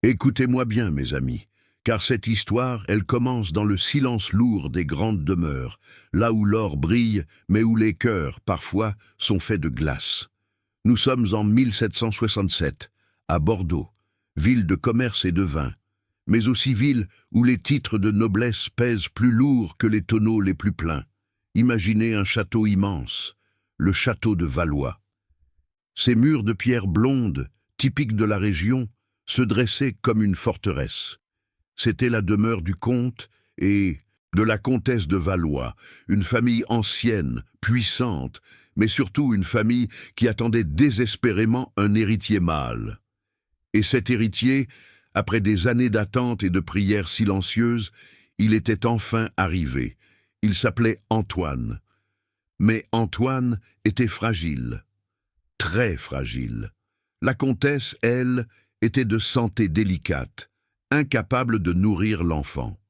Écoutez-moi bien, mes amis, car cette histoire, elle commence dans le silence lourd des grandes demeures, là où l'or brille, mais où les cœurs, parfois, sont faits de glace. Nous sommes en 1767, à Bordeaux, ville de commerce et de vin, mais aussi ville où les titres de noblesse pèsent plus lourd que les tonneaux les plus pleins. Imaginez un château immense, le château de Valois. Ses murs de pierre blonde, typiques de la région, se dressaient comme une forteresse. C'était la demeure du comte et de la comtesse de Valois, une famille ancienne, puissante, mais surtout une famille qui attendait désespérément un héritier mâle. Et cet héritier, après des années d'attente et de prières silencieuses, il était enfin arrivé. Il s'appelait Antoine. Mais Antoine était fragile, très fragile. La comtesse, elle, était de santé délicate, incapable de nourrir l'enfant.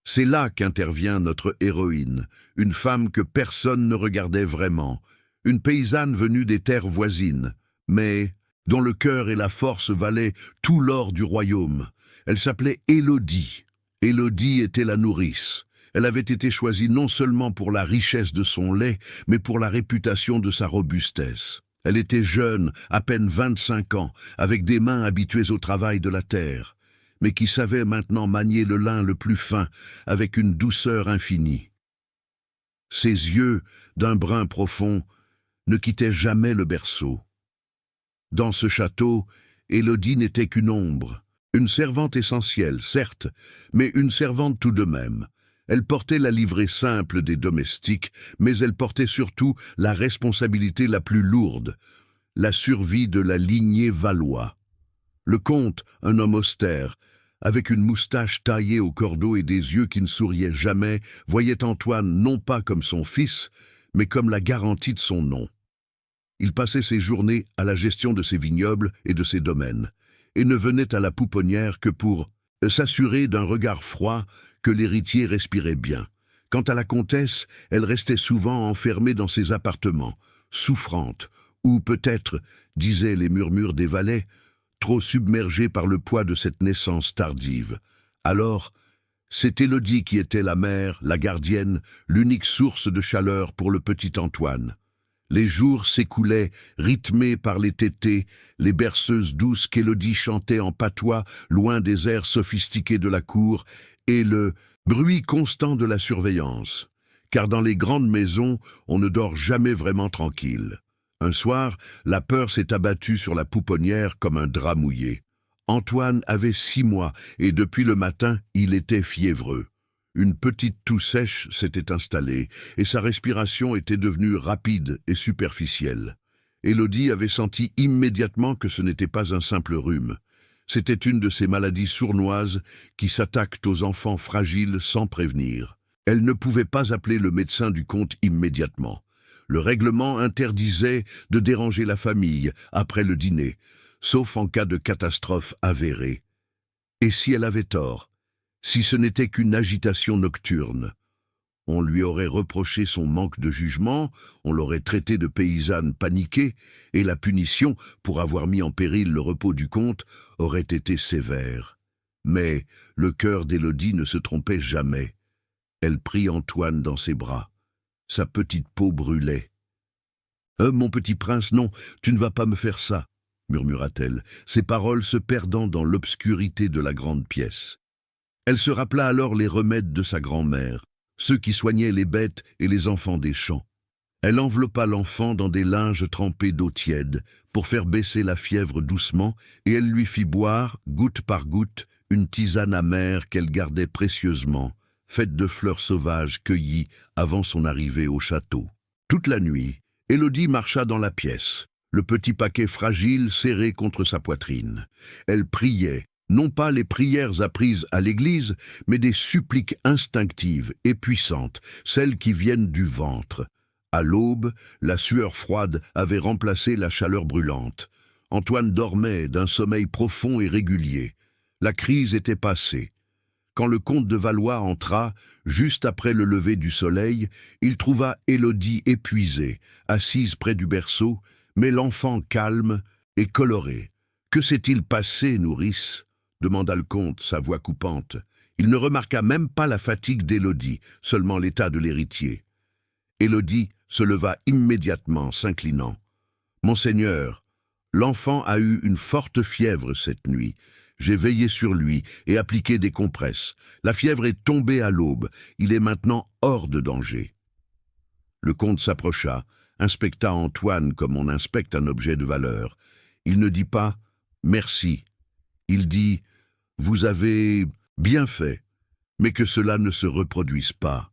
C'est là qu'intervient notre héroïne, une femme que personne ne regardait vraiment, une paysanne venue des terres voisines, mais dont le cœur et la force valaient tout l'or du royaume. Elle s'appelait Élodie. Élodie était la nourrice. Elle avait été choisie non seulement pour la richesse de son lait, mais pour la réputation de sa robustesse. Elle était jeune, à peine 25 ans, avec des mains habituées au travail de la terre, mais qui savait maintenant manier le lin le plus fin, avec une douceur infinie. Ses yeux, d'un brun profond, ne quittaient jamais le berceau. Dans ce château, Élodie n'était qu'une ombre, une servante essentielle, certes, mais une servante tout de même. Elle portait la livrée simple des domestiques, mais elle portait surtout la responsabilité la plus lourde, la survie de la lignée Valois. Le comte, un homme austère, avec une moustache taillée au cordeau et des yeux qui ne souriaient jamais, voyait Antoine non pas comme son fils, mais comme la garantie de son nom. Il passait ses journées à la gestion de ses vignobles et de ses domaines, et ne venait à la pouponnière que pour s'assurer d'un regard froid que l'héritier respirait bien. Quant à la comtesse, elle restait souvent enfermée dans ses appartements, souffrante, ou peut-être, disaient les murmures des valets, trop submergée par le poids de cette naissance tardive. Alors, c'est Élodie qui était la mère, la gardienne, l'unique source de chaleur pour le petit Antoine. Les jours s'écoulaient, rythmés par les tétés, les berceuses douces qu'Élodie chantait en patois, loin des airs sophistiqués de la cour, et le bruit constant de la surveillance. Car dans les grandes maisons, on ne dort jamais vraiment tranquille. Un soir, la peur s'est abattue sur la pouponnière comme un drap mouillé. Antoine avait 6 mois, et depuis le matin, il était fiévreux. Une petite toux sèche s'était installée, et sa respiration était devenue rapide et superficielle. Élodie avait senti immédiatement que ce n'était pas un simple rhume. C'était une de ces maladies sournoises qui s'attaquent aux enfants fragiles sans prévenir. Elle ne pouvait pas appeler le médecin du comte immédiatement. Le règlement interdisait de déranger la famille après le dîner, sauf en cas de catastrophe avérée. Et si elle avait tort? Si ce n'était qu'une agitation nocturne? On lui aurait reproché son manque de jugement, on l'aurait traité de paysanne paniquée, et la punition, pour avoir mis en péril le repos du comte, aurait été sévère. Mais le cœur d'Élodie ne se trompait jamais. Elle prit Antoine dans ses bras. Sa petite peau brûlait. « Mon petit prince, non, tu ne vas pas me faire ça », murmura-t-elle, ses paroles se perdant dans l'obscurité de la grande pièce. Elle se rappela alors les remèdes de sa grand-mère, ceux qui soignaient les bêtes et les enfants des champs. Elle enveloppa l'enfant dans des linges trempés d'eau tiède pour faire baisser la fièvre doucement, et elle lui fit boire, goutte par goutte, une tisane amère qu'elle gardait précieusement, faite de fleurs sauvages cueillies avant son arrivée au château. Toute la nuit, Élodie marcha dans la pièce, le petit paquet fragile serré contre sa poitrine. Elle priait, non pas les prières apprises à l'église, mais des suppliques instinctives et puissantes, celles qui viennent du ventre. À l'aube, la sueur froide avait remplacé la chaleur brûlante. Antoine dormait d'un sommeil profond et régulier. La crise était passée. Quand le comte de Valois entra, juste après le lever du soleil, il trouva Élodie épuisée, assise près du berceau, mais l'enfant calme et coloré. « Que s'est-il passé, nourrice ?» demanda le comte, sa voix coupante. Il ne remarqua même pas la fatigue d'Élodie, seulement l'état de l'héritier. Élodie se leva immédiatement, s'inclinant. « Monseigneur, l'enfant a eu une forte fièvre cette nuit. J'ai veillé sur lui et appliqué des compresses. La fièvre est tombée à l'aube. Il est maintenant hors de danger. » Le comte s'approcha, inspecta Antoine comme on inspecte un objet de valeur. Il ne dit pas « merci ». Il dit « vous avez bien fait, mais que cela ne se reproduise pas.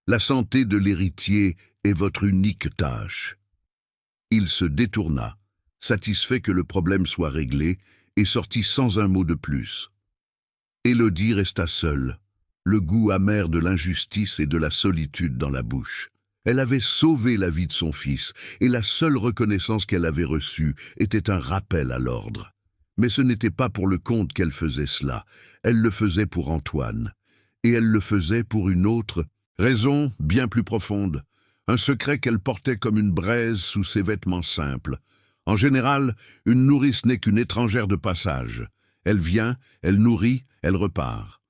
La santé de l'héritier est votre unique tâche. » Il se détourna, satisfait que le problème soit réglé, et sortit sans un mot de plus. Élodie resta seule, le goût amer de l'injustice et de la solitude dans la bouche. Elle avait sauvé la vie de son fils, et la seule reconnaissance qu'elle avait reçue était un rappel à l'ordre. Mais ce n'était pas pour le comte qu'elle faisait cela, elle le faisait pour Antoine. Et elle le faisait pour une autre raison bien plus profonde, un secret qu'elle portait comme une braise sous ses vêtements simples. En général, une nourrice n'est qu'une étrangère de passage. Elle vient, elle nourrit, elle repart.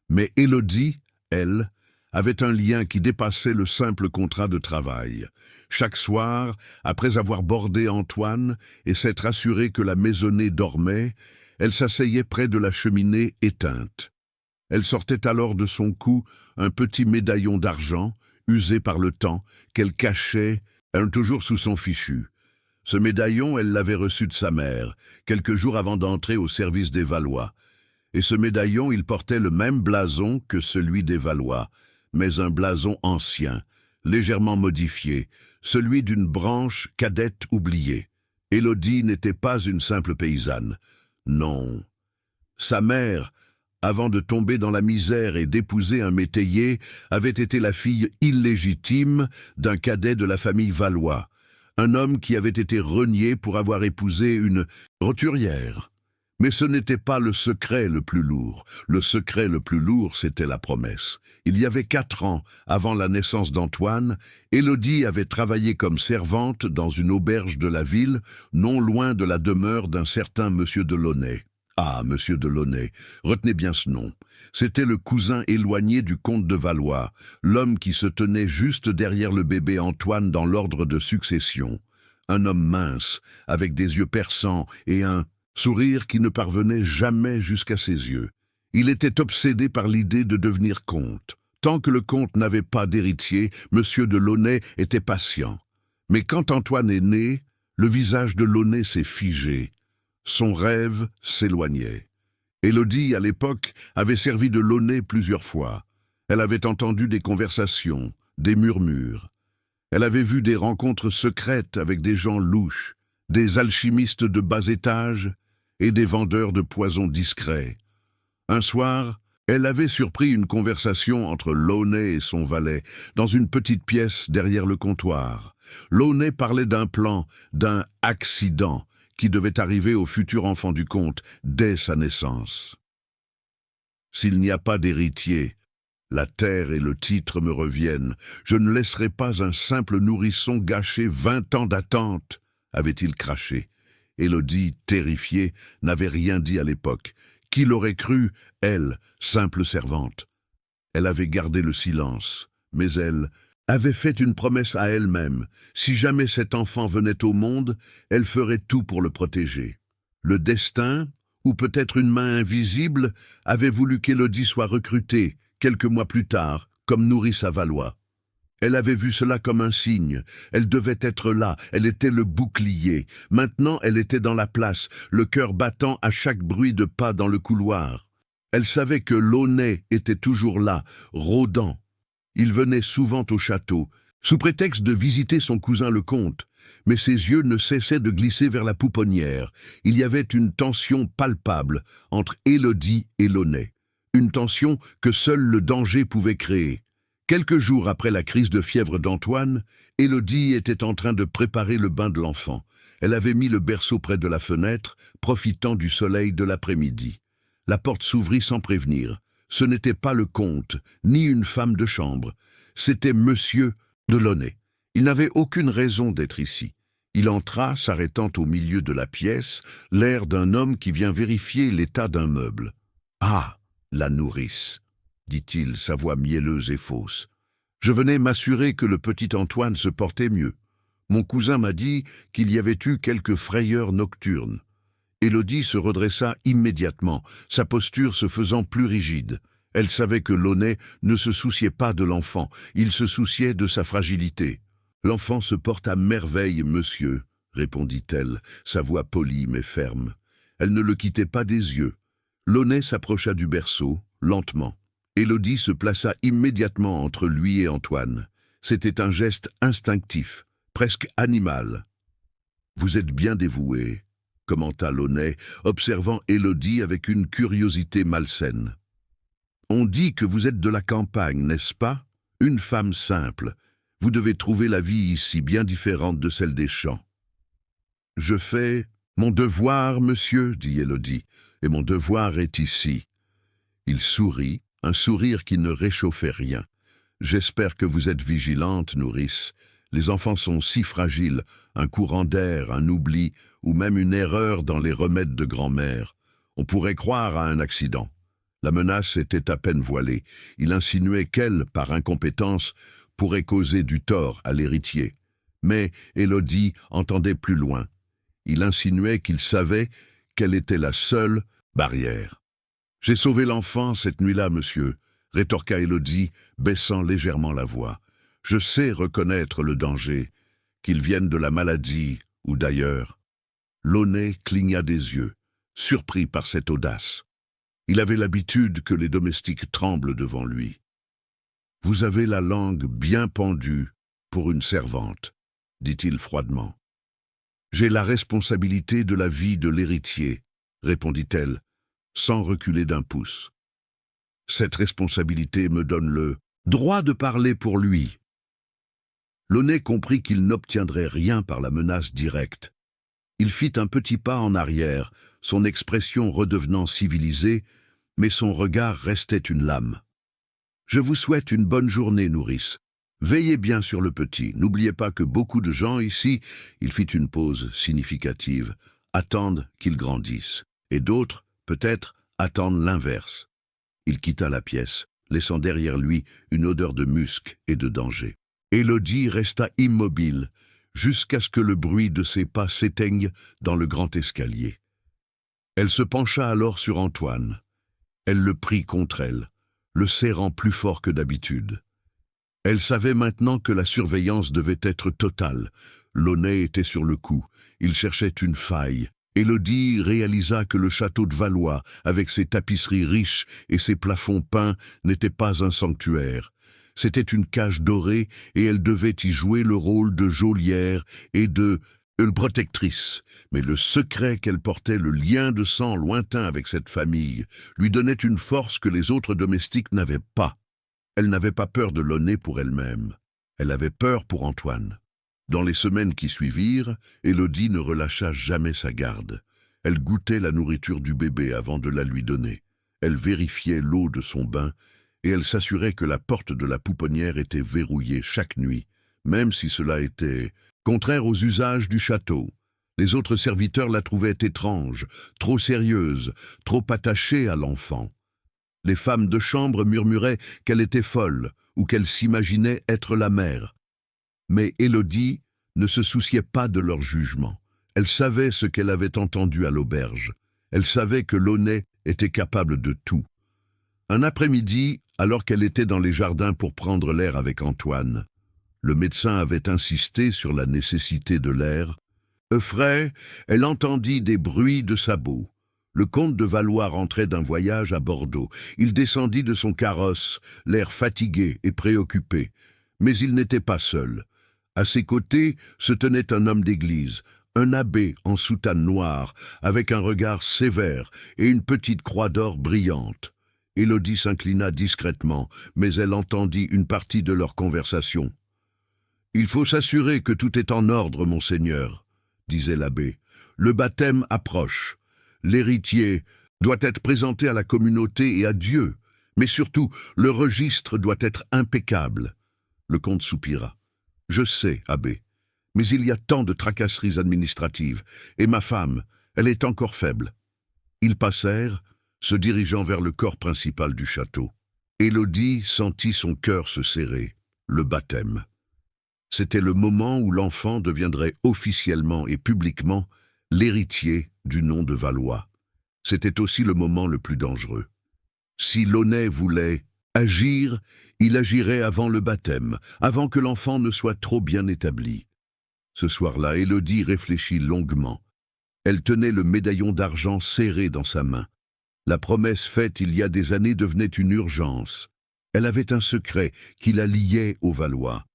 Mais Élodie, elle, avait un lien qui dépassait le simple contrat de travail. Chaque soir, après avoir bordé Antoine et s'être assurée que la maisonnée dormait, elle s'asseyait près de la cheminée éteinte. Elle sortait alors de son cou un petit médaillon d'argent, usé par le temps, qu'elle cachait, toujours sous son fichu. Ce médaillon, elle l'avait reçu de sa mère, quelques jours avant d'entrer au service des Valois. Et ce médaillon, il portait le même blason que celui des Valois, mais un blason ancien, légèrement modifié, celui d'une branche cadette oubliée. Élodie n'était pas une simple paysanne. Non. Sa mère, avant de tomber dans la misère et d'épouser un métayer, avait été la fille illégitime d'un cadet de la famille Valois, un homme qui avait été renié pour avoir épousé une roturière. Mais ce n'était pas le secret le plus lourd. Le secret le plus lourd, c'était la promesse. Il y avait 4 ans, avant la naissance d'Antoine, Élodie avait travaillé comme servante dans une auberge de la ville, non loin de la demeure d'un certain Monsieur de Launay. Ah, Monsieur de Launay, retenez bien ce nom. C'était le cousin éloigné du comte de Valois, l'homme qui se tenait juste derrière le bébé Antoine dans l'ordre de succession. Un homme mince, avec des yeux perçants et un sourire qui ne parvenait jamais jusqu'à ses yeux. Il était obsédé par l'idée de devenir comte. Tant que le comte n'avait pas d'héritier, Monsieur de Launay était patient. Mais quand Antoine est né, le visage de Launay s'est figé. Son rêve s'éloignait. Élodie, à l'époque, avait servi de Launay plusieurs fois. Elle avait entendu des conversations, des murmures. Elle avait vu des rencontres secrètes avec des gens louches, des alchimistes de bas étage et des vendeurs de poisons discrets. Un soir, elle avait surpris une conversation entre Launay et son valet dans une petite pièce derrière le comptoir. Launay parlait d'un plan, d'un accident qui devait arriver au futur enfant du comte dès sa naissance. « S'il n'y a pas d'héritier, la terre et le titre me reviennent. Je ne laisserai pas un simple nourrisson gâcher 20 ans d'attente, avait-il craché. Élodie, terrifiée, n'avait rien dit à l'époque. Qui l'aurait cru, elle, simple servante? Elle avait gardé le silence, mais elle avait fait une promesse à elle-même. Si jamais cet enfant venait au monde, elle ferait tout pour le protéger. Le destin, ou peut-être une main invisible, avait voulu qu'Élodie soit recrutée, quelques mois plus tard, comme nourrice à Valois. Elle avait vu cela comme un signe. Elle devait être là, elle était le bouclier. Maintenant, elle était dans la place, le cœur battant à chaque bruit de pas dans le couloir. Elle savait que Launay était toujours là, rôdant. Il venait souvent au château, sous prétexte de visiter son cousin le comte, mais ses yeux ne cessaient de glisser vers la pouponnière. Il y avait une tension palpable entre Élodie et Launay, une tension que seul le danger pouvait créer. Quelques jours après la crise de fièvre d'Antoine, Élodie était en train de préparer le bain de l'enfant. Elle avait mis le berceau près de la fenêtre, profitant du soleil de l'après-midi. La porte s'ouvrit sans prévenir. Ce n'était pas le comte, ni une femme de chambre. C'était Monsieur de Launay. Il n'avait aucune raison d'être ici. Il entra, s'arrêtant au milieu de la pièce, l'air d'un homme qui vient vérifier l'état d'un meuble. Ah, la nourrice, dit-il, sa voix mielleuse et fausse. Je venais m'assurer que le petit Antoine se portait mieux. Mon cousin m'a dit qu'il y avait eu quelques frayeurs nocturnes. Élodie se redressa immédiatement, sa posture se faisant plus rigide. Elle savait que Launay ne se souciait pas de l'enfant, il se souciait de sa fragilité. « L'enfant se porte à merveille, monsieur, » répondit-elle, sa voix polie mais ferme. Elle ne le quittait pas des yeux. Launay s'approcha du berceau, lentement. Élodie se plaça immédiatement entre lui et Antoine. C'était un geste instinctif, presque animal. « Vous êtes bien dévoué, » commenta Launay, observant Élodie avec une curiosité malsaine. « On dit que vous êtes de la campagne, n'est-ce pas? Une femme simple. Vous devez trouver la vie ici bien différente de celle des champs. »« Je fais mon devoir, monsieur, » dit Élodie, « et mon devoir est ici. » Il sourit, un sourire qui ne réchauffait rien. « J'espère que vous êtes vigilante, nourrice. Les enfants sont si fragiles, un courant d'air, un oubli, ou même une erreur dans les remèdes de grand-mère. On pourrait croire à un accident. » La menace était à peine voilée. Il insinuait qu'elle, par incompétence, pourrait causer du tort à l'héritier. Mais Élodie entendait plus loin. Il insinuait qu'il savait qu'elle était la seule barrière. « J'ai sauvé l'enfant cette nuit-là, monsieur, » rétorqua Élodie, baissant légèrement la voix. « Je sais reconnaître le danger, qu'il vienne de la maladie ou d'ailleurs. » Launay cligna des yeux, surpris par cette audace. Il avait l'habitude que les domestiques tremblent devant lui. « Vous avez la langue bien pendue pour une servante, » dit-il froidement. « J'ai la responsabilité de la vie de l'héritier, » répondit-elle, sans reculer d'un pouce. « Cette responsabilité me donne le droit de parler pour lui. » Launay comprit qu'il n'obtiendrait rien par la menace directe. Il fit un petit pas en arrière, son expression redevenant civilisée, mais son regard restait une lame. « Je vous souhaite une bonne journée, nourrice. Veillez bien sur le petit. N'oubliez pas que beaucoup de gens ici, » il fit une pause significative, « attendent qu'il grandisse. Et d'autres, peut-être, attendent l'inverse. » Il quitta la pièce, laissant derrière lui une odeur de musc et de danger. Élodie resta immobile, jusqu'à ce que le bruit de ses pas s'éteigne dans le grand escalier. Elle se pencha alors sur Antoine. Elle le prit contre elle, le serrant plus fort que d'habitude. Elle savait maintenant que la surveillance devait être totale. Launay était sur le coup. Il cherchait une faille. Élodie réalisa que le château de Valois, avec ses tapisseries riches et ses plafonds peints, n'était pas un sanctuaire. C'était une cage dorée et elle devait y jouer le rôle de geôlière et de une protectrice. Mais le secret qu'elle portait, le lien de sang lointain avec cette famille, lui donnait une force que les autres domestiques n'avaient pas. Elle n'avait pas peur de Launay pour elle-même. Elle avait peur pour Antoine. Dans les semaines qui suivirent, Élodie ne relâcha jamais sa garde. Elle goûtait la nourriture du bébé avant de la lui donner. Elle vérifiait l'eau de son bain et elle s'assurait que la porte de la pouponnière était verrouillée chaque nuit, même si cela était contraire aux usages du château. Les autres serviteurs la trouvaient étrange, trop sérieuse, trop attachée à l'enfant. Les femmes de chambre murmuraient qu'elle était folle ou qu'elle s'imaginait être la mère. Mais Élodie ne se souciait pas de leur jugement. Elle savait ce qu'elle avait entendu à l'auberge. Elle savait que Launay était capable de tout. Un après-midi, alors qu'elle était dans les jardins pour prendre l'air avec Antoine, le médecin avait insisté sur la nécessité de l'air. Frais, elle entendit des bruits de sabots. Le comte de Valois rentrait d'un voyage à Bordeaux. Il descendit de son carrosse, l'air fatigué et préoccupé. Mais il n'était pas seul. À ses côtés se tenait un homme d'église, un abbé en soutane noire, avec un regard sévère et une petite croix d'or brillante. Élodie s'inclina discrètement, mais elle entendit une partie de leur conversation. « Il faut s'assurer que tout est en ordre, monseigneur, » disait l'abbé. « Le baptême approche. L'héritier doit être présenté à la communauté et à Dieu, mais surtout, le registre doit être impeccable. » Le comte soupira. « Je sais, abbé, mais il y a tant de tracasseries administratives, et ma femme, elle est encore faible. » Ils passèrent, se dirigeant vers le corps principal du château. Élodie sentit son cœur se serrer, le baptême. C'était le moment où l'enfant deviendrait officiellement et publiquement l'héritier du nom de Valois. C'était aussi le moment le plus dangereux. Si Launay voulait agir, il agirait avant le baptême, avant que l'enfant ne soit trop bien établi. Ce soir-là, Élodie réfléchit longuement. Elle tenait le médaillon d'argent serré dans sa main. La promesse faite il y a des années devenait une urgence. Elle avait un secret qui la liait aux Valois.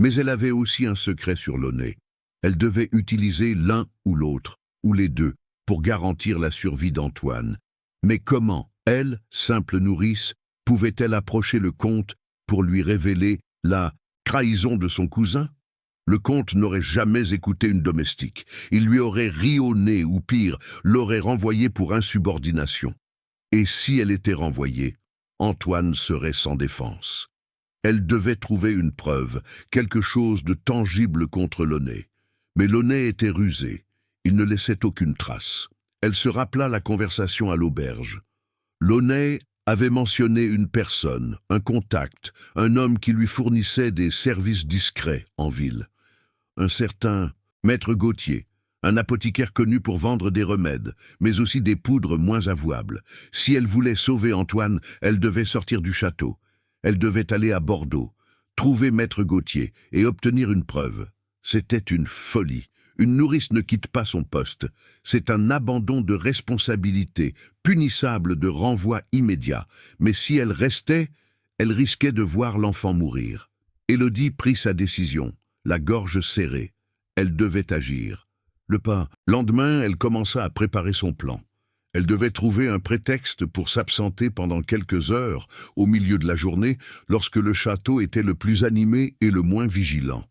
Mais elle avait aussi un secret sur Launay. Elle devait utiliser l'un ou l'autre, ou les deux, pour garantir la survie d'Antoine. Mais comment, elle, simple nourrice, pouvait-elle approcher le comte pour lui révéler la trahison de son cousin? Le comte n'aurait jamais écouté une domestique. Il lui aurait ri au nez, ou pire, l'aurait renvoyée pour insubordination. Et si elle était renvoyée, Antoine serait sans défense. Elle devait trouver une preuve, quelque chose de tangible contre Launay. Mais Launay était rusé. Il ne laissait aucune trace. Elle se rappela la conversation à l'auberge. Launay avait mentionné une personne, un contact, un homme qui lui fournissait des services discrets en ville. Un certain maître Gauthier, un apothicaire connu pour vendre des remèdes, mais aussi des poudres moins avouables. Si elle voulait sauver Antoine, elle devait sortir du château. Elle devait aller à Bordeaux, trouver maître Gauthier et obtenir une preuve. C'était une folie. Une nourrice ne quitte pas son poste. C'est un abandon de responsabilité, punissable de renvoi immédiat. Mais si elle restait, elle risquait de voir l'enfant mourir. Élodie prit sa décision, la gorge serrée. Elle devait agir. Le lendemain, elle commença à préparer son plan. Elle devait trouver un prétexte pour s'absenter pendant quelques heures, au milieu de la journée, lorsque le château était le plus animé et le moins vigilant.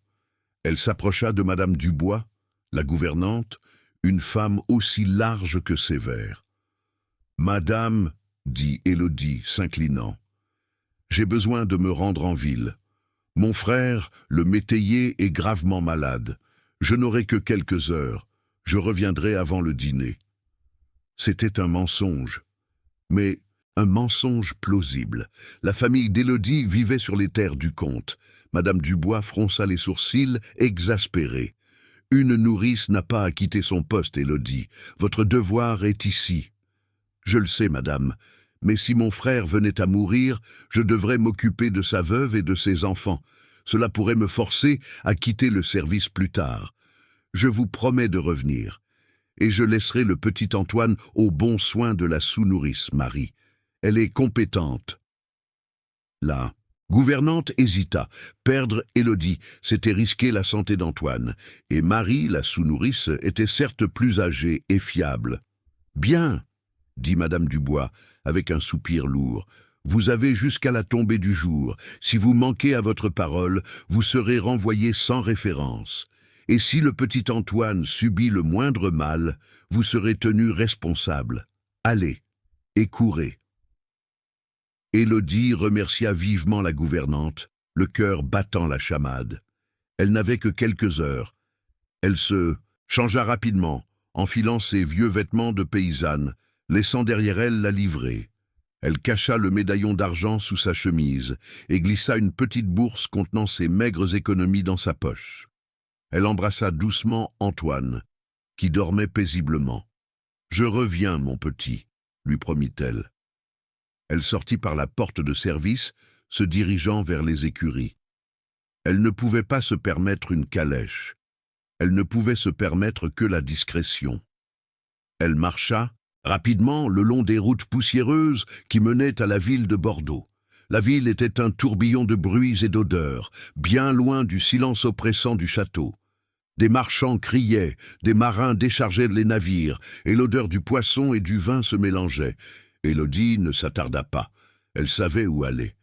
Elle s'approcha de Madame Dubois, la gouvernante, une femme aussi large que sévère. « Madame, dit Élodie, s'inclinant, j'ai besoin de me rendre en ville. Mon frère, le métayer, est gravement malade. Je n'aurai que quelques heures. Je reviendrai avant le dîner. » C'était un mensonge, mais un mensonge plausible. La famille d'Élodie vivait sur les terres du comte. Madame Dubois fronça les sourcils, exaspérée. « Une nourrice n'a pas à quitter son poste, Élodie. Votre devoir est ici. »« Je le sais, madame, mais si mon frère venait à mourir, je devrais m'occuper de sa veuve et de ses enfants. Cela pourrait me forcer à quitter le service plus tard. Je vous promets de revenir. Et je laisserai le petit Antoine aux bons soins de la sous-nourrice Marie. Elle est compétente. » La gouvernante hésita. Perdre Élodie, c'était risquer la santé d'Antoine. Et Marie, la sous-nourrice, était certes plus âgée et fiable. « Bien, » dit Madame Dubois, avec un soupir lourd. « Vous avez jusqu'à la tombée du jour. Si vous manquez à votre parole, vous serez renvoyé sans référence. Et si le petit Antoine subit le moindre mal, vous serez tenu responsable. Allez, et courez. » Élodie remercia vivement la gouvernante, le cœur battant la chamade. Elle n'avait que quelques heures. Elle se changea rapidement, enfilant ses vieux vêtements de paysanne, laissant derrière elle la livrée. Elle cacha le médaillon d'argent sous sa chemise et glissa une petite bourse contenant ses maigres économies dans sa poche. Elle embrassa doucement Antoine, qui dormait paisiblement. « Je reviens, mon petit, » lui promit-elle. Elle sortit par la porte de service, se dirigeant vers les écuries. Elle ne pouvait pas se permettre une calèche. Elle ne pouvait se permettre que la discrétion. Elle marcha rapidement le long des routes poussiéreuses qui menaient à la ville de Bordeaux. La ville était un tourbillon de bruits et d'odeurs, bien loin du silence oppressant du château. Des marchands criaient, des marins déchargeaient les navires, et l'odeur du poisson et du vin se mélangeait. Élodie ne s'attarda pas. Elle savait où aller.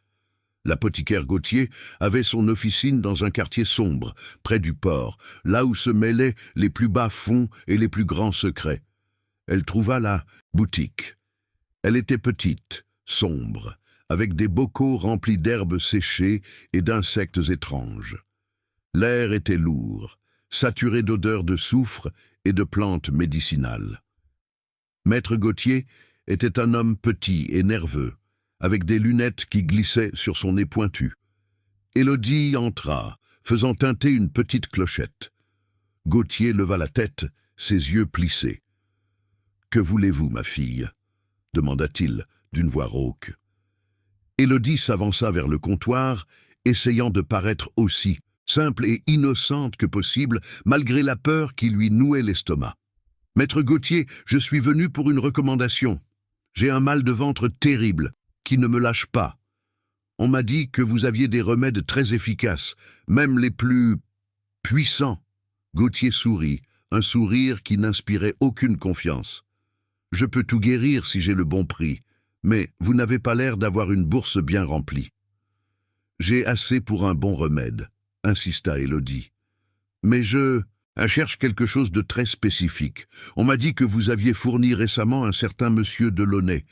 L'apothicaire Gauthier avait son officine dans un quartier sombre, près du port, là où se mêlaient les plus bas fonds et les plus grands secrets. Elle trouva la boutique. Elle était petite, sombre, avec des bocaux remplis d'herbes séchées et d'insectes étranges. L'air était lourd, saturé d'odeurs de soufre et de plantes médicinales. Maître Gauthier était un homme petit et nerveux, avec des lunettes qui glissaient sur son nez pointu. Élodie entra, faisant tinter une petite clochette. Gauthier leva la tête, ses yeux plissés. « Que voulez-vous, ma fille ?» demanda-t-il d'une voix rauque. Élodie s'avança vers le comptoir, essayant de paraître aussi simple et innocente que possible, malgré la peur qui lui nouait l'estomac. « Maître Gauthier, je suis venu pour une recommandation. J'ai un mal de ventre terrible, qui ne me lâche pas. On m'a dit que vous aviez des remèdes très efficaces, même les plus puissants. » Gauthier sourit, un sourire qui n'inspirait aucune confiance. « Je peux tout guérir si j'ai le bon prix, mais vous n'avez pas l'air d'avoir une bourse bien remplie. »« J'ai assez pour un bon remède, » insista Élodie. « Mais je cherche quelque chose de très spécifique. On m'a dit que vous aviez fourni récemment un certain monsieur Delaunay,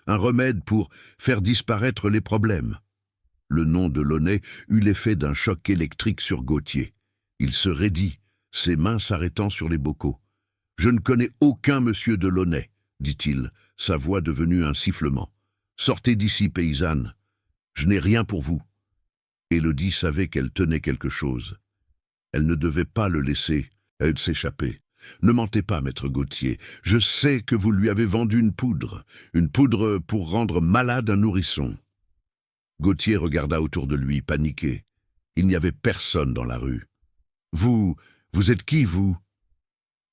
un remède pour faire disparaître les problèmes. » Le nom de Delaunay eut l'effet d'un choc électrique sur Gauthier. Il se raidit, ses mains s'arrêtant sur les bocaux. « Je ne connais aucun monsieur Delaunay, » dit-il, sa voix devenue un sifflement. « Sortez d'ici, paysanne. Je n'ai rien pour vous. » Élodie savait qu'elle tenait quelque chose. Elle ne devait pas le laisser s'échapper. « Ne mentez pas, maître Gauthier. Je sais que vous lui avez vendu une poudre pour rendre malade un nourrisson. » Gauthier regarda autour de lui, paniqué. Il n'y avait personne dans la rue. « Vous êtes qui, vous ?»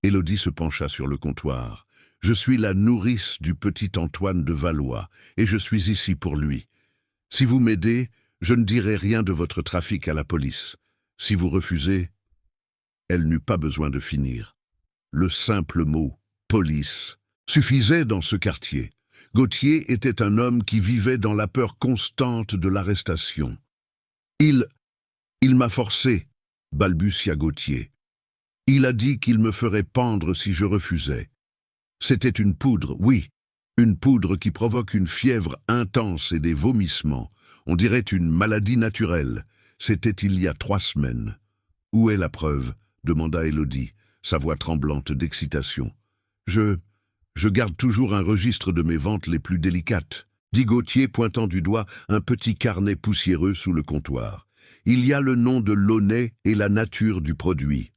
Élodie se pencha sur le comptoir. « Je suis la nourrice du petit Antoine de Valois, et je suis ici pour lui. Si vous m'aidez, je ne dirai rien de votre trafic à la police. Si vous refusez... » Elle n'eut pas besoin de finir. Le simple mot « police » suffisait dans ce quartier. Gauthier était un homme qui vivait dans la peur constante de l'arrestation. « Il m'a forcé, » balbutia Gauthier. « Il a dit qu'il me ferait pendre si je refusais. C'était une poudre, oui, une poudre qui provoque une fièvre intense et des vomissements. On dirait une maladie naturelle. C'était il y a 3 semaines. »« Où est la preuve ?» demanda Élodie, sa voix tremblante d'excitation. « Je garde toujours un registre de mes ventes les plus délicates, » dit Gauthier, pointant du doigt un petit carnet poussiéreux sous le comptoir. « Il y a le nom de Launay et la nature du produit. »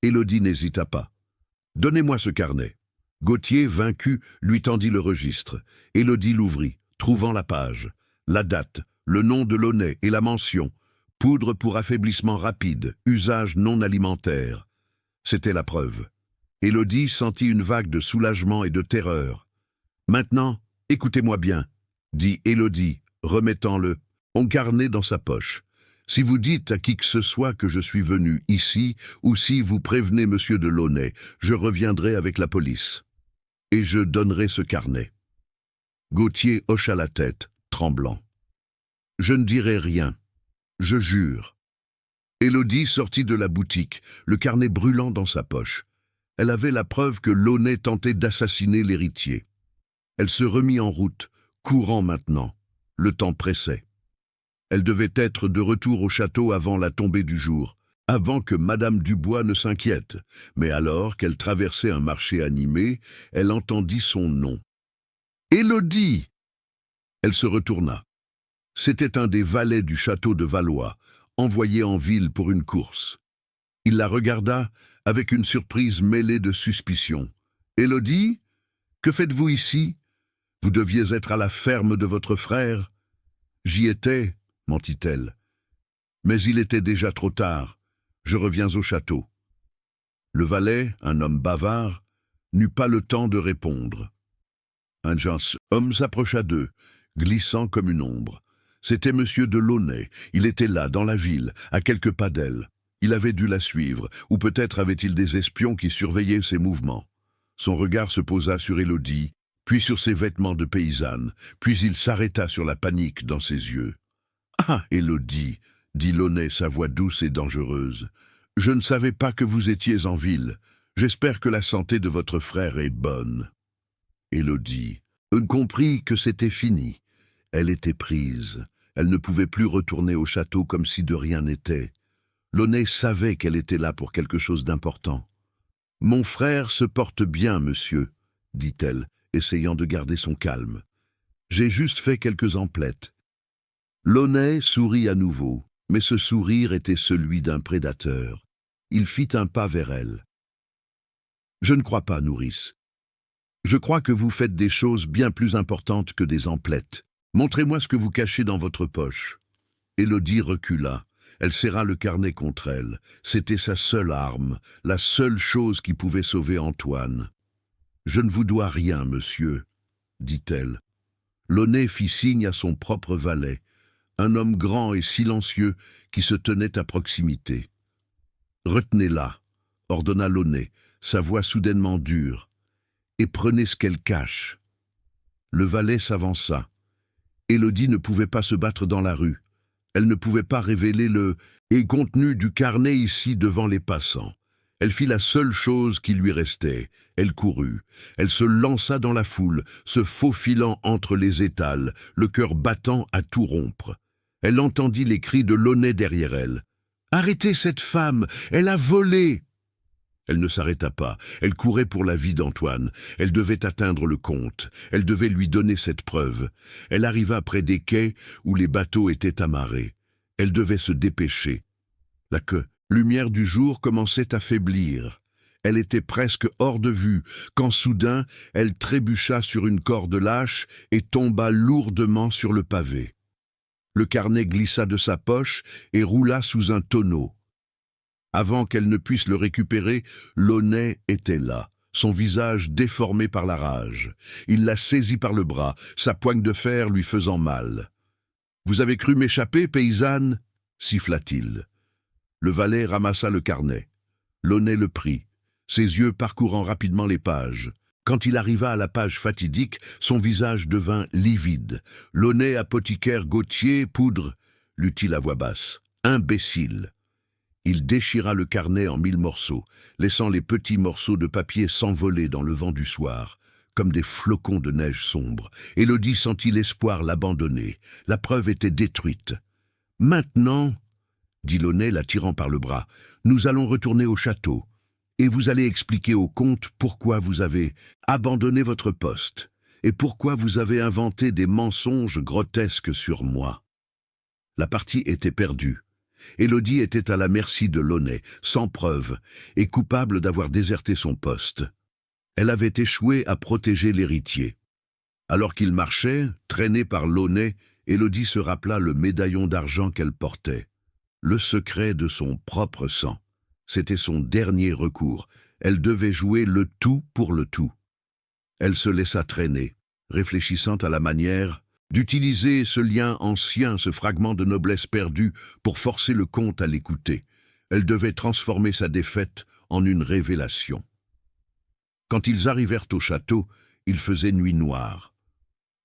Élodie n'hésita pas. « Donnez-moi ce carnet. » Gauthier, vaincu, lui tendit le registre. Élodie l'ouvrit, trouvant la page, la date, le nom de Launay et la mention « Poudre pour affaiblissement rapide, usage non alimentaire ». C'était la preuve. Élodie sentit une vague de soulagement et de terreur. « Maintenant, écoutez-moi bien, » dit Élodie, remettant le carnet dans sa poche. « Si vous dites à qui que ce soit que je suis venu ici, ou si vous prévenez monsieur de Launay, je reviendrai avec la police. Et je donnerai ce carnet. » Gauthier hocha la tête, tremblant. « Je ne dirai rien. Je jure. » Élodie sortit de la boutique, le carnet brûlant dans sa poche. Elle avait la preuve que Launay tentait d'assassiner l'héritier. Elle se remit en route, courant maintenant. Le temps pressait. Elle devait être de retour au château avant la tombée du jour, avant que Madame Dubois ne s'inquiète. Mais alors qu'elle traversait un marché animé, elle entendit son nom. « Élodie !» Elle se retourna. C'était un des valets du château de Valois, envoyé en ville pour une course. Il la regarda avec une surprise mêlée de suspicion. « Élodie, que faites-vous ici? Vous deviez être à la ferme de votre frère. »« J'y étais, » mentit-elle. « Mais il était déjà trop tard. Je reviens au château. » Le valet, un homme bavard, n'eut pas le temps de répondre. Un homme s'approcha d'eux, glissant comme une ombre. C'était monsieur de Launay. Il était là, dans la ville, à quelques pas d'elle. Il avait dû la suivre, ou peut-être avait-il des espions qui surveillaient ses mouvements. Son regard se posa sur Élodie, puis sur ses vêtements de paysanne, puis il s'arrêta sur la panique dans ses yeux. « Ah, Élodie !» dit Launay, sa voix douce et dangereuse. « Je ne savais pas que vous étiez en ville. J'espère que la santé de votre frère est bonne. » Élodie comprit que c'était fini. Elle était prise. Elle ne pouvait plus retourner au château comme si de rien n'était. Launay savait qu'elle était là pour quelque chose d'important. « Mon frère se porte bien, monsieur, » dit-elle, essayant de garder son calme. « J'ai juste fait quelques emplettes. » Launay sourit à nouveau, mais ce sourire était celui d'un prédateur. Il fit un pas vers elle. « Je ne crois pas, nourrice. Je crois que vous faites des choses bien plus importantes que des emplettes. Montrez-moi ce que vous cachez dans votre poche. » Élodie recula. Elle serra le carnet contre elle. C'était sa seule arme, la seule chose qui pouvait sauver Antoine. « Je ne vous dois rien, monsieur, » dit-elle. Launay fit signe à son propre valet, un homme grand et silencieux qui se tenait à proximité. « Retenez-la, » ordonna Launay, sa voix soudainement dure, « et prenez ce qu'elle cache. » Le valet s'avança. Élodie ne pouvait pas se battre dans la rue. Elle ne pouvait pas révéler le contenu du carnet ici devant les passants. Elle fit la seule chose qui lui restait. Elle courut. Elle se lança dans la foule, se faufilant entre les étals, le cœur battant à tout rompre. Elle entendit les cris de Launay derrière elle. « Arrêtez cette femme! Elle a volé !» Elle ne s'arrêta pas. Elle courait pour la vie d'Antoine. Elle devait atteindre le comte. Elle devait lui donner cette preuve. Elle arriva près des quais où les bateaux étaient amarrés. Elle devait se dépêcher. La lumière du jour commençait à faiblir. Elle était presque hors de vue, quand soudain, elle trébucha sur une corde lâche et tomba lourdement sur le pavé. Le carnet glissa de sa poche et roula sous un tonneau. Avant qu'elle ne puisse le récupérer, Launay était là, son visage déformé par la rage. Il la saisit par le bras, sa poigne de fer lui faisant mal. « Vous avez cru m'échapper, paysanne ?» siffla-t-il. Le valet ramassa le carnet. Launay le prit, ses yeux parcourant rapidement les pages. Quand il arriva à la page fatidique, son visage devint livide. « Launay, apothicaire Gauthier, poudre » lut-il à voix basse. « Imbécile !» Il déchira le carnet en 1000 morceaux, laissant les petits morceaux de papier s'envoler dans le vent du soir, comme des flocons de neige sombre. Élodie sentit l'espoir l'abandonner. La preuve était détruite. « Maintenant, » dit Launay, la tirant par le bras, « nous allons retourner au château, et vous allez expliquer au comte pourquoi vous avez abandonné votre poste, et pourquoi vous avez inventé des mensonges grotesques sur moi. » La partie était perdue. Élodie était à la merci de Launay, sans preuve, et coupable d'avoir déserté son poste. Elle avait échoué à protéger l'héritier. Alors qu'il marchait, traîné par Launay, Élodie se rappela le médaillon d'argent qu'elle portait. Le secret de son propre sang. C'était son dernier recours. Elle devait jouer le tout pour le tout. Elle se laissa traîner, réfléchissant à la manière d'utiliser ce lien ancien, ce fragment de noblesse perdue, pour forcer le comte à l'écouter. Elle devait transformer sa défaite en une révélation. Quand ils arrivèrent au château, il faisait nuit noire.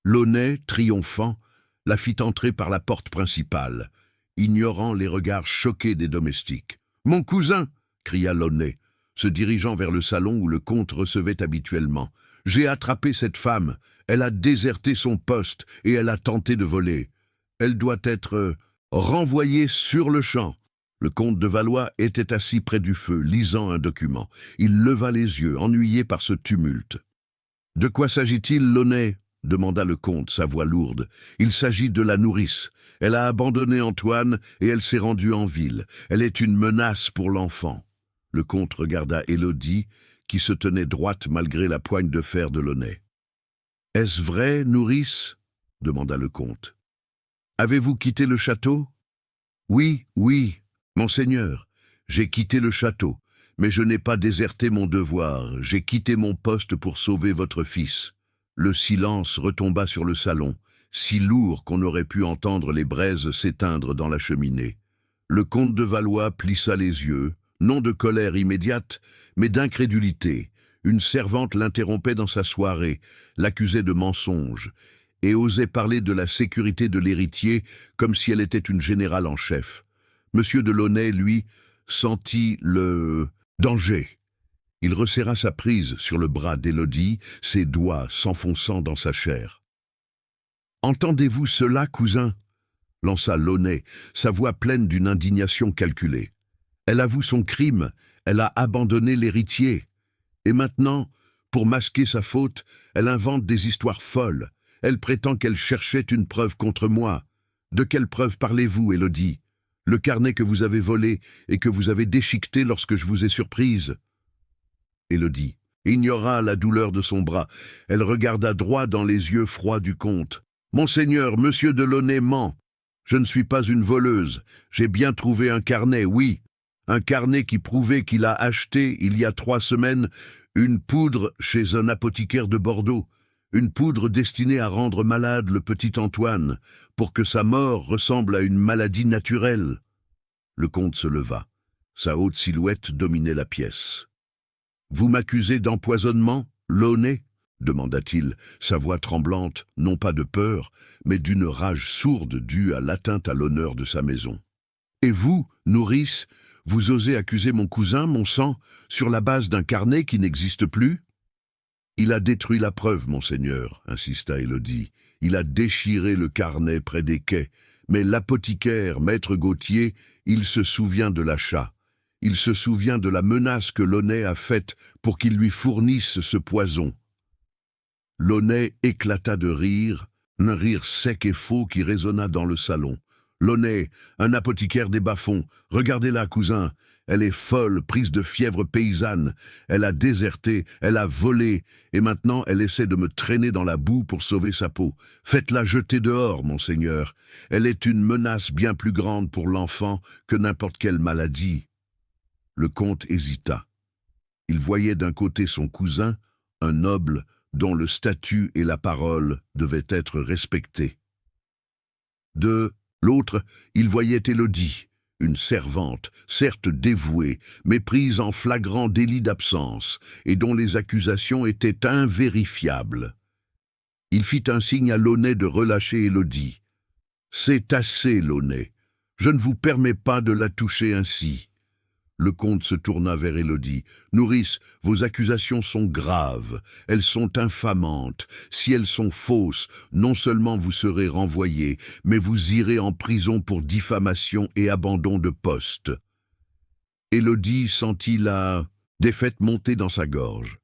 Launay, triomphant, la fit entrer par la porte principale, ignorant les regards choqués des domestiques. « Mon cousin !» cria Launay, se dirigeant vers le salon où le comte recevait habituellement. « J'ai attrapé cette femme. Elle a déserté son poste et elle a tenté de voler. Elle doit être renvoyée sur le champ. » Le comte de Valois était assis près du feu, lisant un document. Il leva les yeux, ennuyé par ce tumulte. « De quoi s'agit-il, Launay ?» demanda le comte, sa voix lourde. « Il s'agit de la nourrice. Elle a abandonné Antoine et elle s'est rendue en ville. Elle est une menace pour l'enfant. » Le comte regarda Élodie, qui se tenait droite malgré la poigne de fer de Launay. « Est-ce vrai, nourrice ?» demanda le comte. « Avez-vous quitté le château ?»« Oui, oui, monseigneur, j'ai quitté le château, mais je n'ai pas déserté mon devoir. J'ai quitté mon poste pour sauver votre fils. » Le silence retomba sur le salon, si lourd qu'on aurait pu entendre les braises s'éteindre dans la cheminée. Le comte de Valois plissa les yeux, non de colère immédiate, mais d'incrédulité. Une servante l'interrompait dans sa soirée, l'accusait de mensonge, et osait parler de la sécurité de l'héritier comme si elle était une générale en chef. Monsieur de Launay, lui, sentit le danger. Il resserra sa prise sur le bras d'Élodie, ses doigts s'enfonçant dans sa chair. « Entendez-vous cela, cousin ?» lança Launay, sa voix pleine d'une indignation calculée. « Elle avoue son crime, elle a abandonné l'héritier. Et maintenant, Pour masquer sa faute, elle invente des histoires folles. Elle prétend qu'elle cherchait une preuve contre moi. De quelle preuve parlez-vous, Élodie? Le carnet que vous avez volé et que vous avez déchiqueté lorsque je vous ai surprise. Élodie ignora la douleur de son bras. Elle regarda droit dans les yeux froids du comte. « Monseigneur, monsieur de Launay ment. Je ne suis pas une voleuse. J'ai bien trouvé un carnet, oui. Un carnet qui prouvait qu'il a acheté, il y a 3 semaines, une poudre chez un apothicaire de Bordeaux. Une poudre destinée à rendre malade le petit Antoine, pour que sa mort ressemble à une maladie naturelle. » Le comte se leva. Sa haute silhouette dominait la pièce. « Vous m'accusez d'empoisonnement, Launay ?» demanda-t-il, sa voix tremblante, non pas de peur, mais d'une rage sourde due à l'atteinte à l'honneur de sa maison. « Et vous, nourrice, vous osez accuser mon cousin, mon sang, sur la base d'un carnet qui n'existe plus ?»« Il a détruit la preuve, monseigneur, » insista Élodie. « Il a déchiré le carnet près des quais, mais l'apothicaire, maître Gauthier, il se souvient de l'achat. Il se souvient de la menace que Launay a faite pour qu'il lui fournisse ce poison. » Launay éclata de rire, un rire sec et faux qui résonna dans le salon. « Launay, un apothicaire des bas-fonds, regardez-la, cousin, elle est folle, prise de fièvre paysanne, elle a déserté, elle a volé, et maintenant elle essaie de me traîner dans la boue pour sauver sa peau. Faites-la jeter dehors, monseigneur. Elle est une menace bien plus grande pour l'enfant que n'importe quelle maladie. » Le comte hésita. Il voyait d'un côté son cousin, un noble, dont le statut et la parole devaient être respectés. De l'autre, il voyait Élodie, une servante, certes dévouée, mais prise en flagrant délit d'absence, et dont les accusations étaient invérifiables. Il fit un signe à Launay de relâcher Élodie. « C'est assez, Launay. Je ne vous permets pas de la toucher ainsi. » Le comte se tourna vers Élodie. « Nourrice, vos accusations sont graves, elles sont infamantes. Si elles sont fausses, non seulement vous serez renvoyée, mais vous irez en prison pour diffamation et abandon de poste. » Élodie sentit la défaite monter dans sa gorge.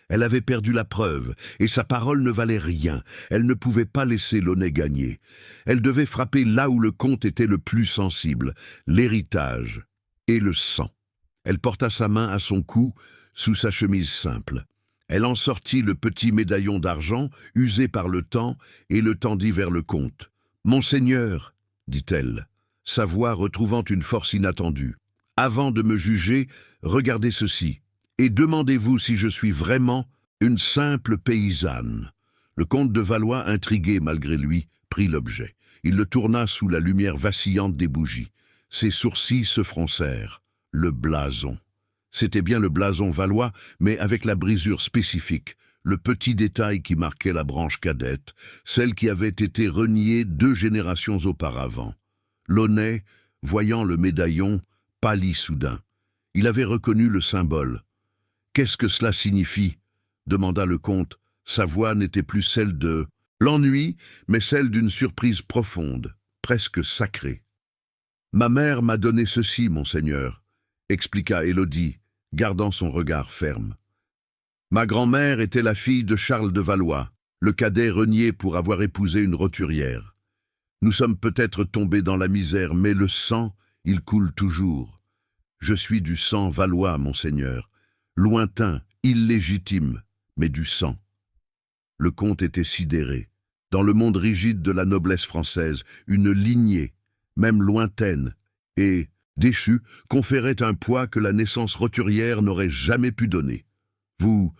Elle avait perdu la preuve, et sa parole ne valait rien. Elle ne pouvait pas laisser Launay gagner. Elle devait frapper là où le comte était le plus sensible, l'héritage et le sang. Elle porta sa main à son cou, sous sa chemise simple. Elle en sortit le petit médaillon d'argent, usé par le temps, et le tendit vers le comte. « Monseigneur, » dit-elle, sa voix retrouvant une force inattendue, « avant de me juger, regardez ceci, et demandez-vous si je suis vraiment une simple paysanne. » Le comte de Valois, intrigué malgré lui, prit l'objet. Il le tourna sous la lumière vacillante des bougies. Ses sourcils se froncèrent. Le blason. C'était bien le blason valois, mais avec la brisure spécifique, le petit détail qui marquait la branche cadette, celle qui avait été reniée 2 générations auparavant. Launay, voyant le médaillon, pâlit soudain. Il avait reconnu le symbole. « Qu'est-ce que cela signifie ?» demanda le comte. Sa voix n'était plus celle de l'ennui, mais celle d'une surprise profonde, presque sacrée. « Ma mère m'a donné ceci, monseigneur, » expliqua Élodie, gardant son regard ferme. « Ma grand-mère était la fille de Charles de Valois, le cadet renié pour avoir épousé une roturière. Nous sommes peut-être tombés dans la misère, mais le sang, il coule toujours. Je suis du sang valois, monseigneur, lointain, illégitime, mais du sang. » Le comte était sidéré. Dans le monde rigide de la noblesse française, une lignée, même lointaine, et déchue, conférait un poids que la naissance roturière n'aurait jamais pu donner. « Vous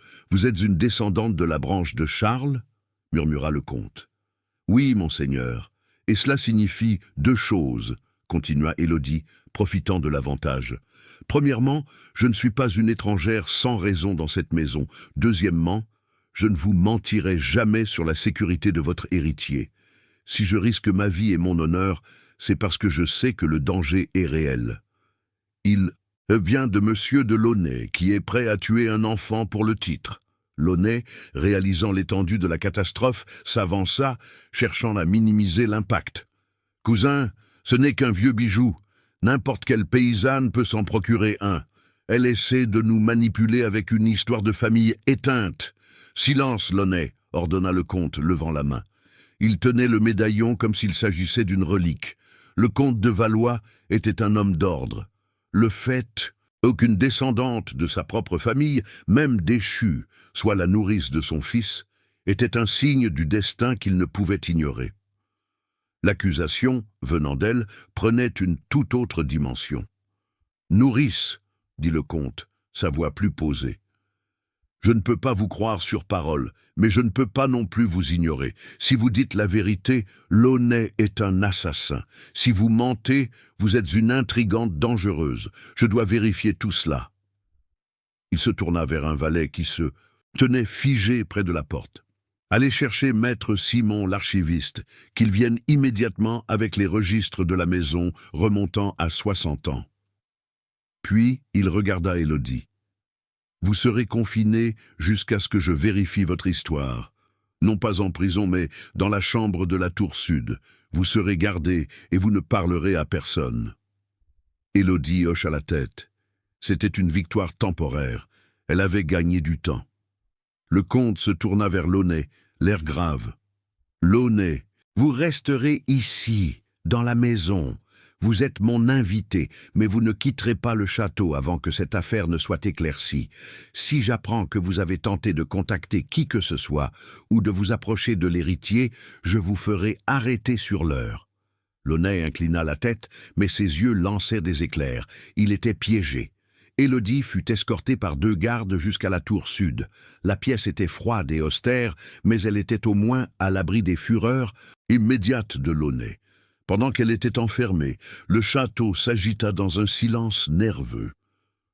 êtes une descendante de la branche de Charles ?» murmura le comte. « Oui, monseigneur, et cela signifie 2 choses, » continua Élodie, profitant de l'avantage. « Premièrement, je ne suis pas une étrangère sans raison dans cette maison. Deuxièmement, je ne vous mentirai jamais sur la sécurité de votre héritier. Si je risque ma vie et mon honneur, c'est parce que je sais que le danger est réel. Il vient de monsieur de Launay, qui est prêt à tuer un enfant pour le titre. » Launay, réalisant l'étendue de la catastrophe, s'avança, cherchant à minimiser l'impact. « Cousin, ce n'est qu'un vieux bijou. N'importe quelle paysanne peut s'en procurer un. Elle essaie de nous manipuler avec une histoire de famille éteinte. Silence, Launay, ordonna le comte, levant la main. Il tenait le médaillon comme s'il s'agissait d'une relique. Le comte de Valois était un homme d'ordre. Le fait qu'aucune descendante de sa propre famille, même déchue, soit la nourrice de son fils, était un signe du destin qu'il ne pouvait ignorer. L'accusation, venant d'elle, prenait une toute autre dimension. « Nourrice, dit le comte, sa voix plus posée. Je ne peux pas vous croire sur parole, mais je ne peux pas non plus vous ignorer. Si vous dites la vérité, Launay est un assassin. Si vous mentez, vous êtes une intrigante dangereuse. Je dois vérifier tout cela. » Il se tourna vers un valet qui se tenait figé près de la porte. « Allez chercher maître Simon l'archiviste, qu'il vienne immédiatement avec les registres de la maison remontant à 60 ans. » Puis il regarda Élodie. « Vous serez confiné jusqu'à ce que je vérifie votre histoire. Non pas en prison, mais dans la chambre de la tour sud. Vous serez gardé et vous ne parlerez à personne. » Élodie hocha la tête. C'était une victoire temporaire. Elle avait gagné du temps. Le comte se tourna vers Launay, l'air grave. « Launay, vous resterez ici, dans la maison. Vous êtes mon invité, mais vous ne quitterez pas le château avant que cette affaire ne soit éclaircie. Si j'apprends que vous avez tenté de contacter qui que ce soit ou de vous approcher de l'héritier, je vous ferai arrêter sur l'heure. » Launay inclina la tête, mais ses yeux lançaient des éclairs. Il était piégé. Élodie fut escortée par 2 gardes jusqu'à la tour sud. La pièce était froide et austère, mais elle était au moins à l'abri des fureurs immédiates de Launay. Pendant qu'elle était enfermée, le château s'agita dans un silence nerveux.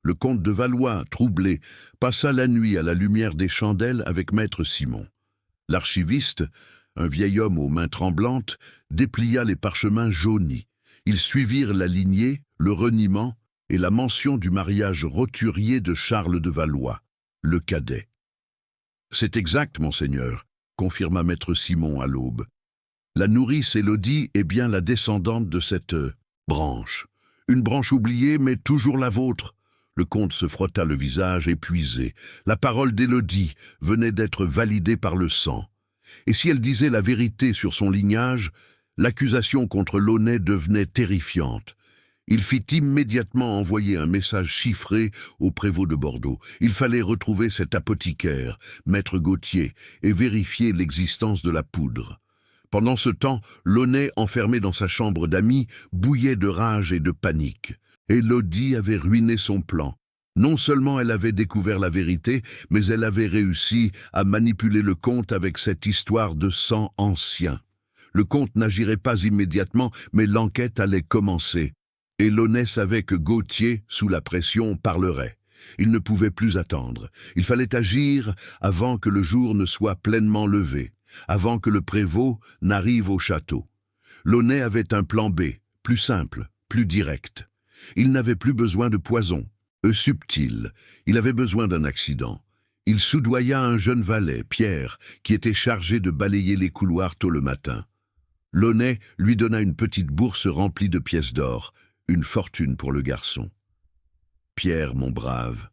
Le comte de Valois, troublé, passa la nuit à la lumière des chandelles avec maître Simon. L'archiviste, un vieil homme aux mains tremblantes, déplia les parchemins jaunis. Ils suivirent la lignée, le reniement et la mention du mariage roturier de Charles de Valois, le cadet. « C'est exact, monseigneur, » confirma maître Simon à l'aube. « La nourrice Élodie est bien la descendante de cette branche. Une branche oubliée, mais toujours la vôtre. » Le comte se frotta le visage épuisé. La parole d'Élodie venait d'être validée par le sang. Et si elle disait la vérité sur son lignage, l'accusation contre Launay devenait terrifiante. Il fit immédiatement envoyer un message chiffré au prévôt de Bordeaux. Il fallait retrouver cet apothicaire, maître Gauthier, et vérifier l'existence de la poudre. Pendant ce temps, Launay, enfermé dans sa chambre d'amis, bouillait de rage et de panique. Élodie avait ruiné son plan. Non seulement elle avait découvert la vérité, mais elle avait réussi à manipuler le comte avec cette histoire de sang ancien. Le comte n'agirait pas immédiatement, mais l'enquête allait commencer. Et Launay savait que Gauthier, sous la pression, parlerait. Il ne pouvait plus attendre. Il fallait agir avant que le jour ne soit pleinement levé, avant que le prévôt n'arrive au château. Launay avait un plan B, plus simple, plus direct. Il n'avait plus besoin de poison, subtil. Il avait besoin d'un accident. Il soudoya un jeune valet, Pierre, qui était chargé de balayer les couloirs tôt le matin. Launay lui donna une petite bourse remplie de pièces d'or, une fortune pour le garçon. « Pierre, mon brave, »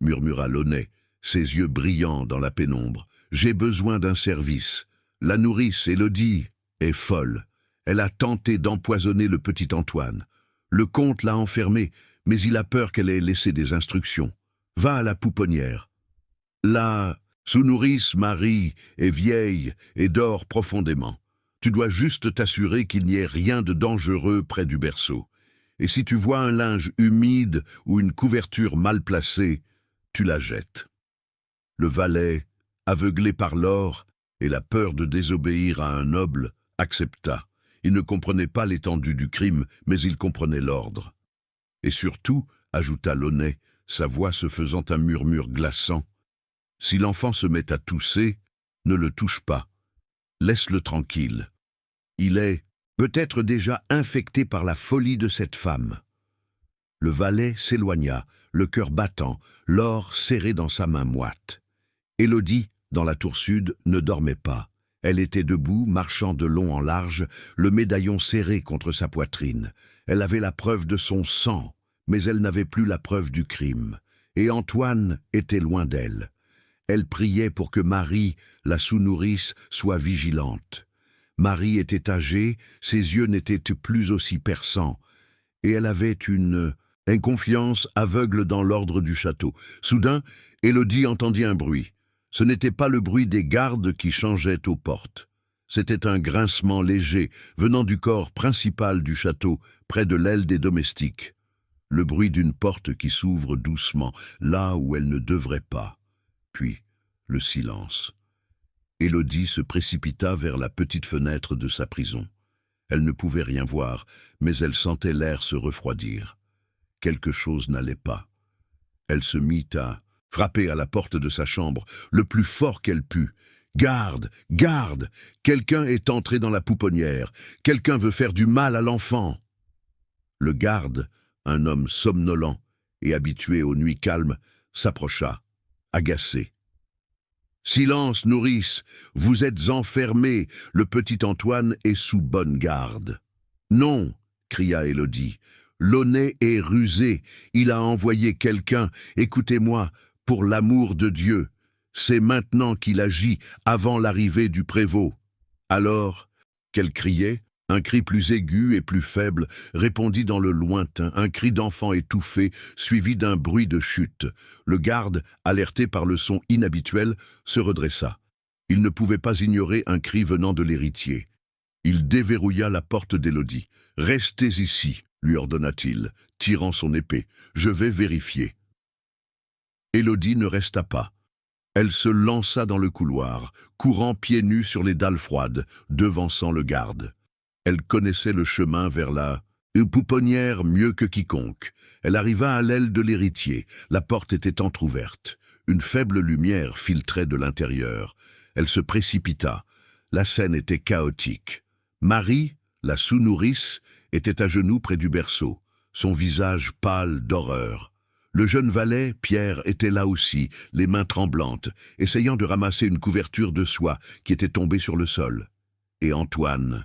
murmura Launay, ses yeux brillants dans la pénombre, « j'ai besoin d'un service. La nourrice, Élodie, est folle. Elle a tenté d'empoisonner le petit Antoine. Le comte l'a enfermée, mais il a peur qu'elle ait laissé des instructions. Va à la pouponnière. La sous-nourrice Marie est vieille et dort profondément. Tu dois juste t'assurer qu'il n'y ait rien de dangereux près du berceau. Et si tu vois un linge humide ou une couverture mal placée, tu la jettes. » Le valet, aveuglé par l'or et la peur de désobéir à un noble, accepta. Il ne comprenait pas l'étendue du crime, mais il comprenait l'ordre. Et surtout, ajouta Launay, sa voix se faisant un murmure glaçant, « si l'enfant se met à tousser, ne le touche pas. Laisse-le tranquille. Il est peut-être déjà infecté par la folie de cette femme. » Le valet s'éloigna, le cœur battant, l'or serré dans sa main moite. Élodie, dans la tour sud, ne dormait pas. Elle était debout, marchant de long en large, le médaillon serré contre sa poitrine. Elle avait la preuve de son sang, mais elle n'avait plus la preuve du crime. Et Antoine était loin d'elle. Elle priait pour que Marie, la sous-nourrice, soit vigilante. Marie était âgée, ses yeux n'étaient plus aussi perçants, et elle avait une confiance aveugle dans l'ordre du château. Soudain, Élodie entendit un bruit. Ce n'était pas le bruit des gardes qui changeaient aux portes. C'était un grincement léger venant du corps principal du château, près de l'aile des domestiques. Le bruit d'une porte qui s'ouvre doucement, là où elle ne devrait pas. Puis, le silence. Élodie se précipita vers la petite fenêtre de sa prison. Elle ne pouvait rien voir, mais elle sentait l'air se refroidir. Quelque chose n'allait pas. Elle se mit à frapper à la porte de sa chambre, le plus fort qu'elle put. « Garde, garde! Quelqu'un est entré dans la pouponnière. Quelqu'un veut faire du mal à l'enfant. » Le garde, un homme somnolent et habitué aux nuits calmes, s'approcha, agacé. « Silence, nourrice, vous êtes enfermée, le petit Antoine est sous bonne garde. »« Non, » cria Élodie, « Launay est rusé, il a envoyé quelqu'un, écoutez-moi, pour l'amour de Dieu. C'est maintenant qu'il agit, avant l'arrivée du prévôt. » Alors, qu'elle criait, un cri plus aigu et plus faible répondit dans le lointain, un cri d'enfant étouffé, suivi d'un bruit de chute. Le garde, alerté par le son inhabituel, se redressa. Il ne pouvait pas ignorer un cri venant de l'héritier. Il déverrouilla la porte d'Élodie. « Restez ici », lui ordonna-t-il, tirant son épée. « Je vais vérifier. » Élodie ne resta pas. Elle se lança dans le couloir, courant pieds nus sur les dalles froides, devançant le garde. Elle connaissait le chemin vers la pouponnière mieux que quiconque. Elle arriva à l'aile de l'héritier. La porte était entr'ouverte. Une faible lumière filtrait de l'intérieur. Elle se précipita. La scène était chaotique. Marie, la sous-nourrice, était à genoux près du berceau, son visage pâle d'horreur. Le jeune valet, Pierre, était là aussi, les mains tremblantes, essayant de ramasser une couverture de soie qui était tombée sur le sol. Et Antoine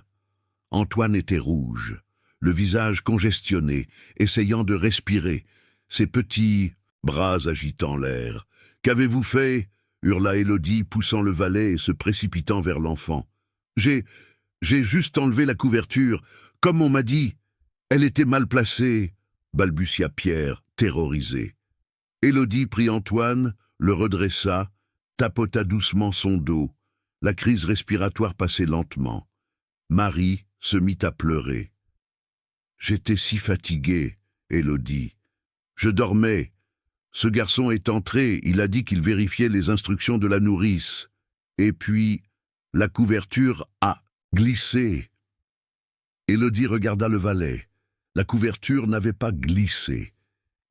était rouge, le visage congestionné, essayant de respirer, ses petits bras agitant l'air. « Qu'avez-vous fait ?» hurla Élodie, poussant le valet et se précipitant vers l'enfant. « J'ai juste enlevé la couverture, comme on m'a dit. Elle était mal placée, » balbutia Pierre, terrorisé. Élodie prit Antoine, le redressa, tapota doucement son dos. La crise respiratoire passait lentement. Marie se mit à pleurer. « J'étais si fatiguée, Élodie. Je dormais. Ce garçon est entré, il a dit qu'il vérifiait les instructions de la nourrice. Et puis, la couverture a glissé. » Élodie regarda le valet. La couverture n'avait pas glissé.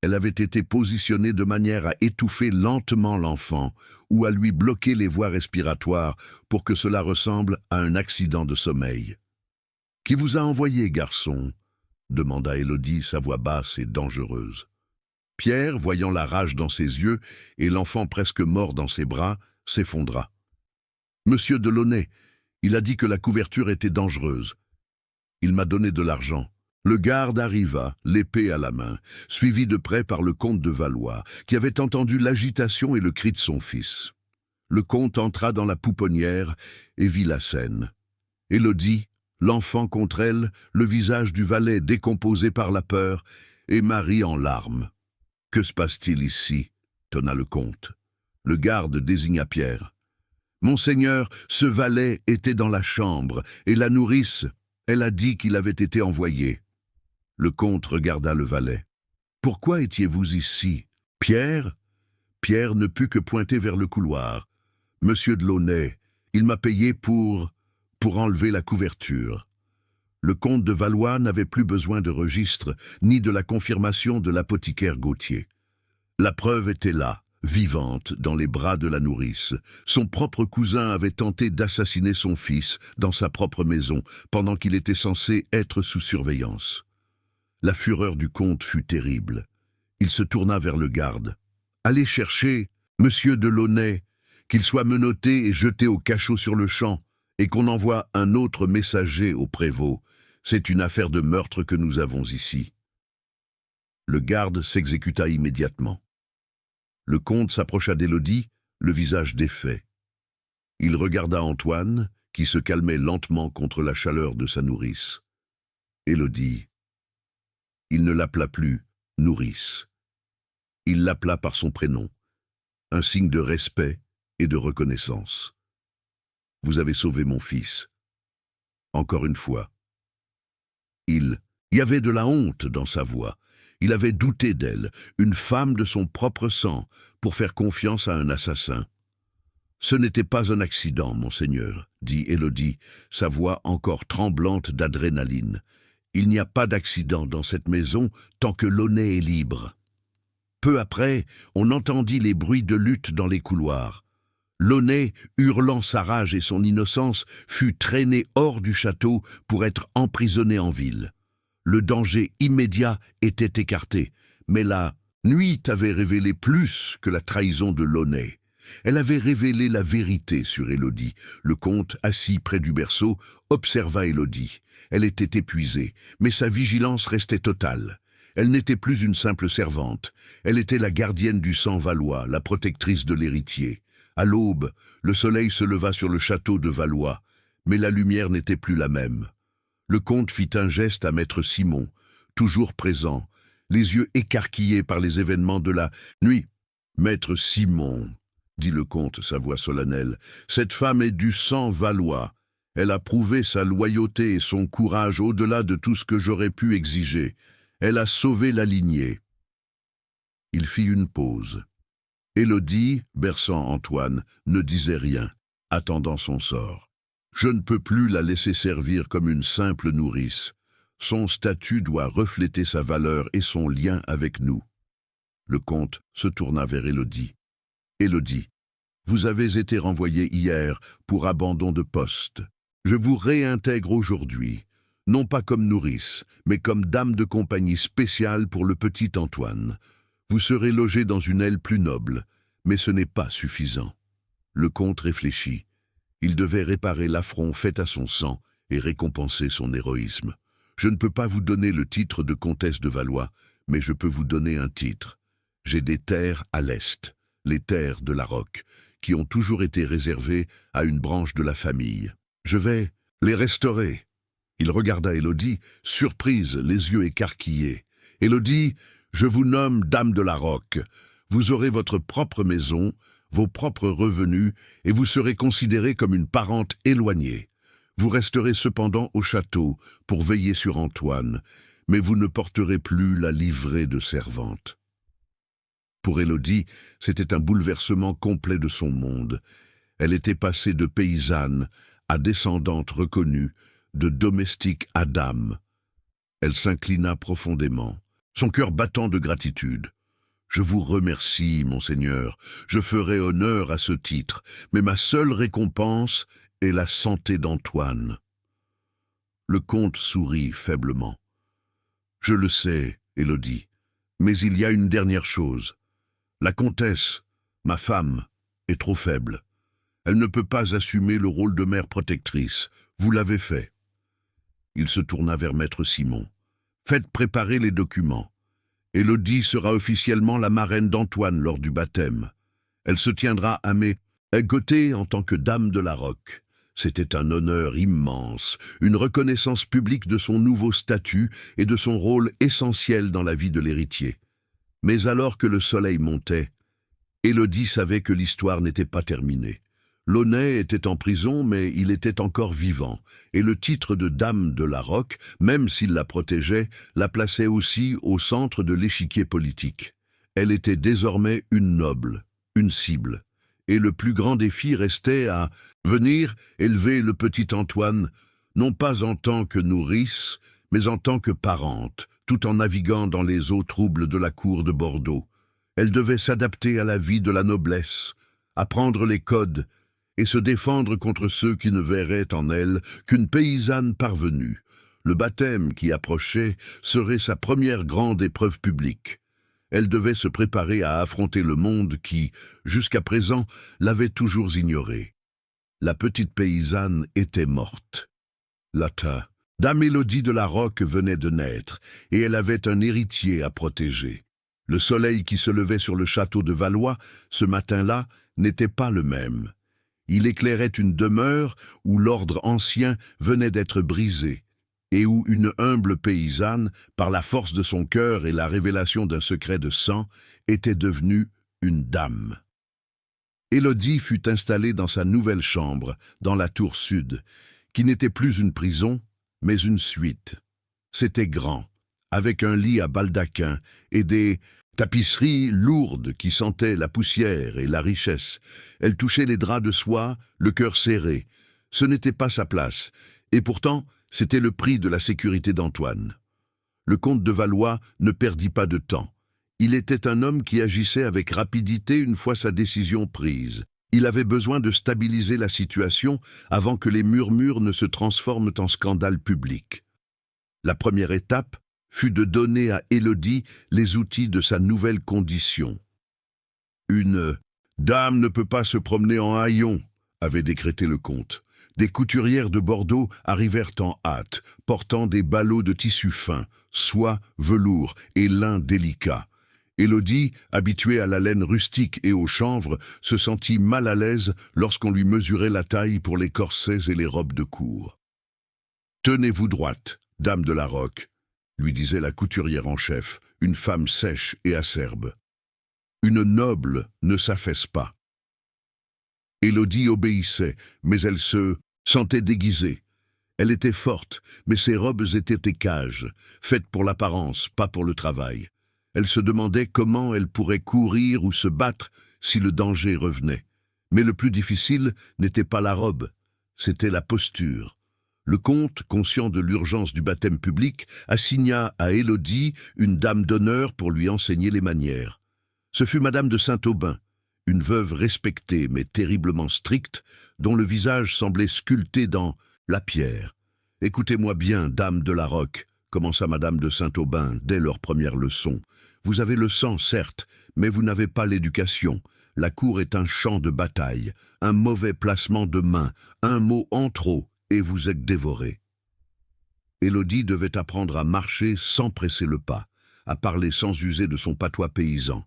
Elle avait été positionnée de manière à étouffer lentement l'enfant ou à lui bloquer les voies respiratoires pour que cela ressemble à un accident de sommeil. « Qui vous a envoyé, garçon ?» demanda Élodie, sa voix basse et dangereuse. Pierre, voyant la rage dans ses yeux et l'enfant presque mort dans ses bras, s'effondra. « Monsieur de Launay, il a dit que la couverture était dangereuse. Il m'a donné de l'argent. » Le garde arriva, l'épée à la main, suivi de près par le comte de Valois, qui avait entendu l'agitation et le cri de son fils. Le comte entra dans la pouponnière et vit la scène. Élodie, l'enfant contre elle, le visage du valet décomposé par la peur, et Marie en larmes. « Que se passe-t-il ici ?» tonna le comte. Le garde désigna Pierre. « Monseigneur, ce valet était dans la chambre, et la nourrice, elle a dit qu'il avait été envoyé. » Le comte regarda le valet. « Pourquoi étiez-vous ici, Pierre ?» Pierre ne put que pointer vers le couloir. « Monsieur de Launay, il m'a payé pour enlever la couverture. » Le comte de Valois n'avait plus besoin de registre, ni de la confirmation de l'apothicaire Gauthier. La preuve était là, vivante, dans les bras de la nourrice. Son propre cousin avait tenté d'assassiner son fils dans sa propre maison, pendant qu'il était censé être sous surveillance. La fureur du comte fut terrible. Il se tourna vers le garde. « Allez chercher Monsieur de Launay, qu'il soit menotté et jeté au cachot sur le champ, et qu'on envoie un autre messager au prévôt. C'est une affaire de meurtre que nous avons ici. » Le garde s'exécuta immédiatement. Le comte s'approcha d'Élodie, le visage défait. Il regarda Antoine, qui se calmait lentement contre la chaleur de sa nourrice. Élodie. Il ne l'appela plus nourrice. Il l'appela par son prénom, un signe de respect et de reconnaissance. Vous avez sauvé mon fils. Encore une fois. Il y avait de la honte dans sa voix. Il avait douté d'elle, une femme de son propre sang, pour faire confiance à un assassin. Ce n'était pas un accident, monseigneur, dit Élodie, sa voix encore tremblante d'adrénaline. Il n'y a pas d'accident dans cette maison tant que Launay est libre. Peu après, on entendit les bruits de lutte dans les couloirs. Launay, hurlant sa rage et son innocence, fut traîné hors du château pour être emprisonné en ville. Le danger immédiat était écarté, mais la nuit avait révélé plus que la trahison de Launay. Elle avait révélé la vérité sur Élodie. Le comte, assis près du berceau, observa Élodie. Elle était épuisée, mais sa vigilance restait totale. Elle n'était plus une simple servante. Elle était la gardienne du sang Valois, la protectrice de l'héritier. À l'aube, le soleil se leva sur le château de Valois, mais la lumière n'était plus la même. Le comte fit un geste à maître Simon, toujours présent, les yeux écarquillés par les événements de la nuit. « Maître Simon, » dit le comte, sa voix solennelle, « cette femme est du sang Valois. Elle a prouvé sa loyauté et son courage au-delà de tout ce que j'aurais pu exiger. Elle a sauvé la lignée. » Il fit une pause. Élodie, berçant Antoine, ne disait rien, attendant son sort. « Je ne peux plus la laisser servir comme une simple nourrice. Son statut doit refléter sa valeur et son lien avec nous. » Le comte se tourna vers Élodie. « Élodie, vous avez été renvoyée hier pour abandon de poste. Je vous réintègre aujourd'hui, non pas comme nourrice, mais comme dame de compagnie spéciale pour le petit Antoine. Vous serez logée dans une aile plus noble, mais ce n'est pas suffisant. » Le comte réfléchit. Il devait réparer l'affront fait à son sang et récompenser son héroïsme. « Je ne peux pas vous donner le titre de comtesse de Valois, mais je peux vous donner un titre. J'ai des terres à l'est, les terres de la Roque, qui ont toujours été réservées à une branche de la famille. Je vais les restaurer. » Il regarda Élodie, surprise, les yeux écarquillés. « Élodie, je vous nomme dame de la Roque. Vous aurez votre propre maison, vos propres revenus, et vous serez considérée comme une parente éloignée. Vous resterez cependant au château pour veiller sur Antoine, mais vous ne porterez plus la livrée de servante. » Pour Élodie, c'était un bouleversement complet de son monde. Elle était passée de paysanne à descendante reconnue, de domestique à dame. Elle s'inclina profondément, son cœur battant de gratitude. « Je vous remercie, monseigneur, je ferai honneur à ce titre, mais ma seule récompense est la santé d'Antoine. » Le comte sourit faiblement. « Je le sais, Élodie, mais il y a une dernière chose. La comtesse, ma femme, est trop faible. Elle ne peut pas assumer le rôle de mère protectrice. Vous l'avez fait. » Il se tourna vers maître Simon. « Faites préparer les documents. Élodie sera officiellement la marraine d'Antoine lors du baptême. Elle se tiendra à mes côtés en tant que dame de la Roque. C'était un honneur immense, une reconnaissance publique de son nouveau statut et de son rôle essentiel dans la vie de l'héritier. Mais alors que le soleil montait, Élodie savait que l'histoire n'était pas terminée. Launay était en prison, mais il était encore vivant, et le titre de dame de la Roque, même s'il la protégeait, la plaçait aussi au centre de l'échiquier politique. Elle était désormais une noble, une cible, et le plus grand défi restait à venir élever le petit Antoine, non pas en tant que nourrice, mais en tant que parente, tout en naviguant dans les eaux troubles de la cour de Bordeaux. Elle devait s'adapter à la vie de la noblesse, apprendre les codes, et se défendre contre ceux qui ne verraient en elle qu'une paysanne parvenue. Le baptême qui approchait serait sa première grande épreuve publique. Elle devait se préparer à affronter le monde qui, jusqu'à présent, l'avait toujours ignorée. La petite paysanne était morte. Dame Élodie de la Roque venait de naître, et elle avait un héritier à protéger. Le soleil qui se levait sur le château de Valois, ce matin-là, n'était pas le même. Il éclairait une demeure où l'ordre ancien venait d'être brisé, et où une humble paysanne, par la force de son cœur et la révélation d'un secret de sang, était devenue une dame. Élodie fut installée dans sa nouvelle chambre, dans la tour sud, qui n'était plus une prison, mais une suite. C'était grand, avec un lit à baldaquin et des tapisseries lourdes qui sentaient la poussière et la richesse. Elle touchait les draps de soie, le cœur serré. Ce n'était pas sa place, et pourtant, c'était le prix de la sécurité d'Antoine. Le comte de Valois ne perdit pas de temps. Il était un homme qui agissait avec rapidité une fois sa décision prise. Il avait besoin de stabiliser la situation avant que les murmures ne se transforment en scandale public. La première étape fut de donner à Élodie les outils de sa nouvelle condition. Une dame ne peut pas se promener en haillons, avait décrété le comte. Des couturières de Bordeaux arrivèrent en hâte, portant des ballots de tissu fin, soie, velours et lin délicat. Élodie, habituée à la laine rustique et au chanvre, se sentit mal à l'aise lorsqu'on lui mesurait la taille pour les corsets et les robes de cour. « Tenez-vous droite, dame de la Roque », lui disait la couturière en chef, une femme sèche et acerbe. « Une noble ne s'affaisse pas. » Élodie obéissait, mais elle se sentait déguisée. Elle était forte, mais ses robes étaient écages, faites pour l'apparence, pas pour le travail. Elle se demandait comment elle pourrait courir ou se battre si le danger revenait. Mais le plus difficile n'était pas la robe, c'était la posture. Le comte, conscient de l'urgence du baptême public, assigna à Élodie une dame d'honneur pour lui enseigner les manières. Ce fut Madame de Saint-Aubin, une veuve respectée mais terriblement stricte, dont le visage semblait sculpté dans la pierre. « Écoutez-moi bien, dame de la Roque », commença Madame de Saint-Aubin dès leur première leçon. « Vous avez le sang, certes, mais vous n'avez pas l'éducation. La cour est un champ de bataille, un mauvais placement de main, un mot en trop, et vous êtes dévoré. » Élodie devait apprendre à marcher sans presser le pas, à parler sans user de son patois paysan,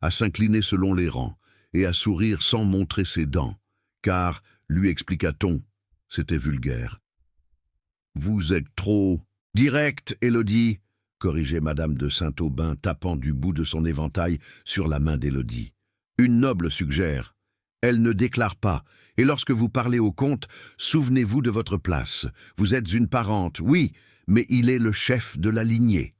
à s'incliner selon les rangs, et à sourire sans montrer ses dents, car, lui expliqua-t-on, c'était vulgaire. « Vous êtes trop direct, Élodie », corrigeait Madame de Saint-Aubin, tapant du bout de son éventail sur la main d'Élodie. « Une noble suggère. Elle ne déclare pas, et lorsque vous parlez au comte, souvenez-vous de votre place. Vous êtes une parente, oui, mais il est le chef de la lignée. »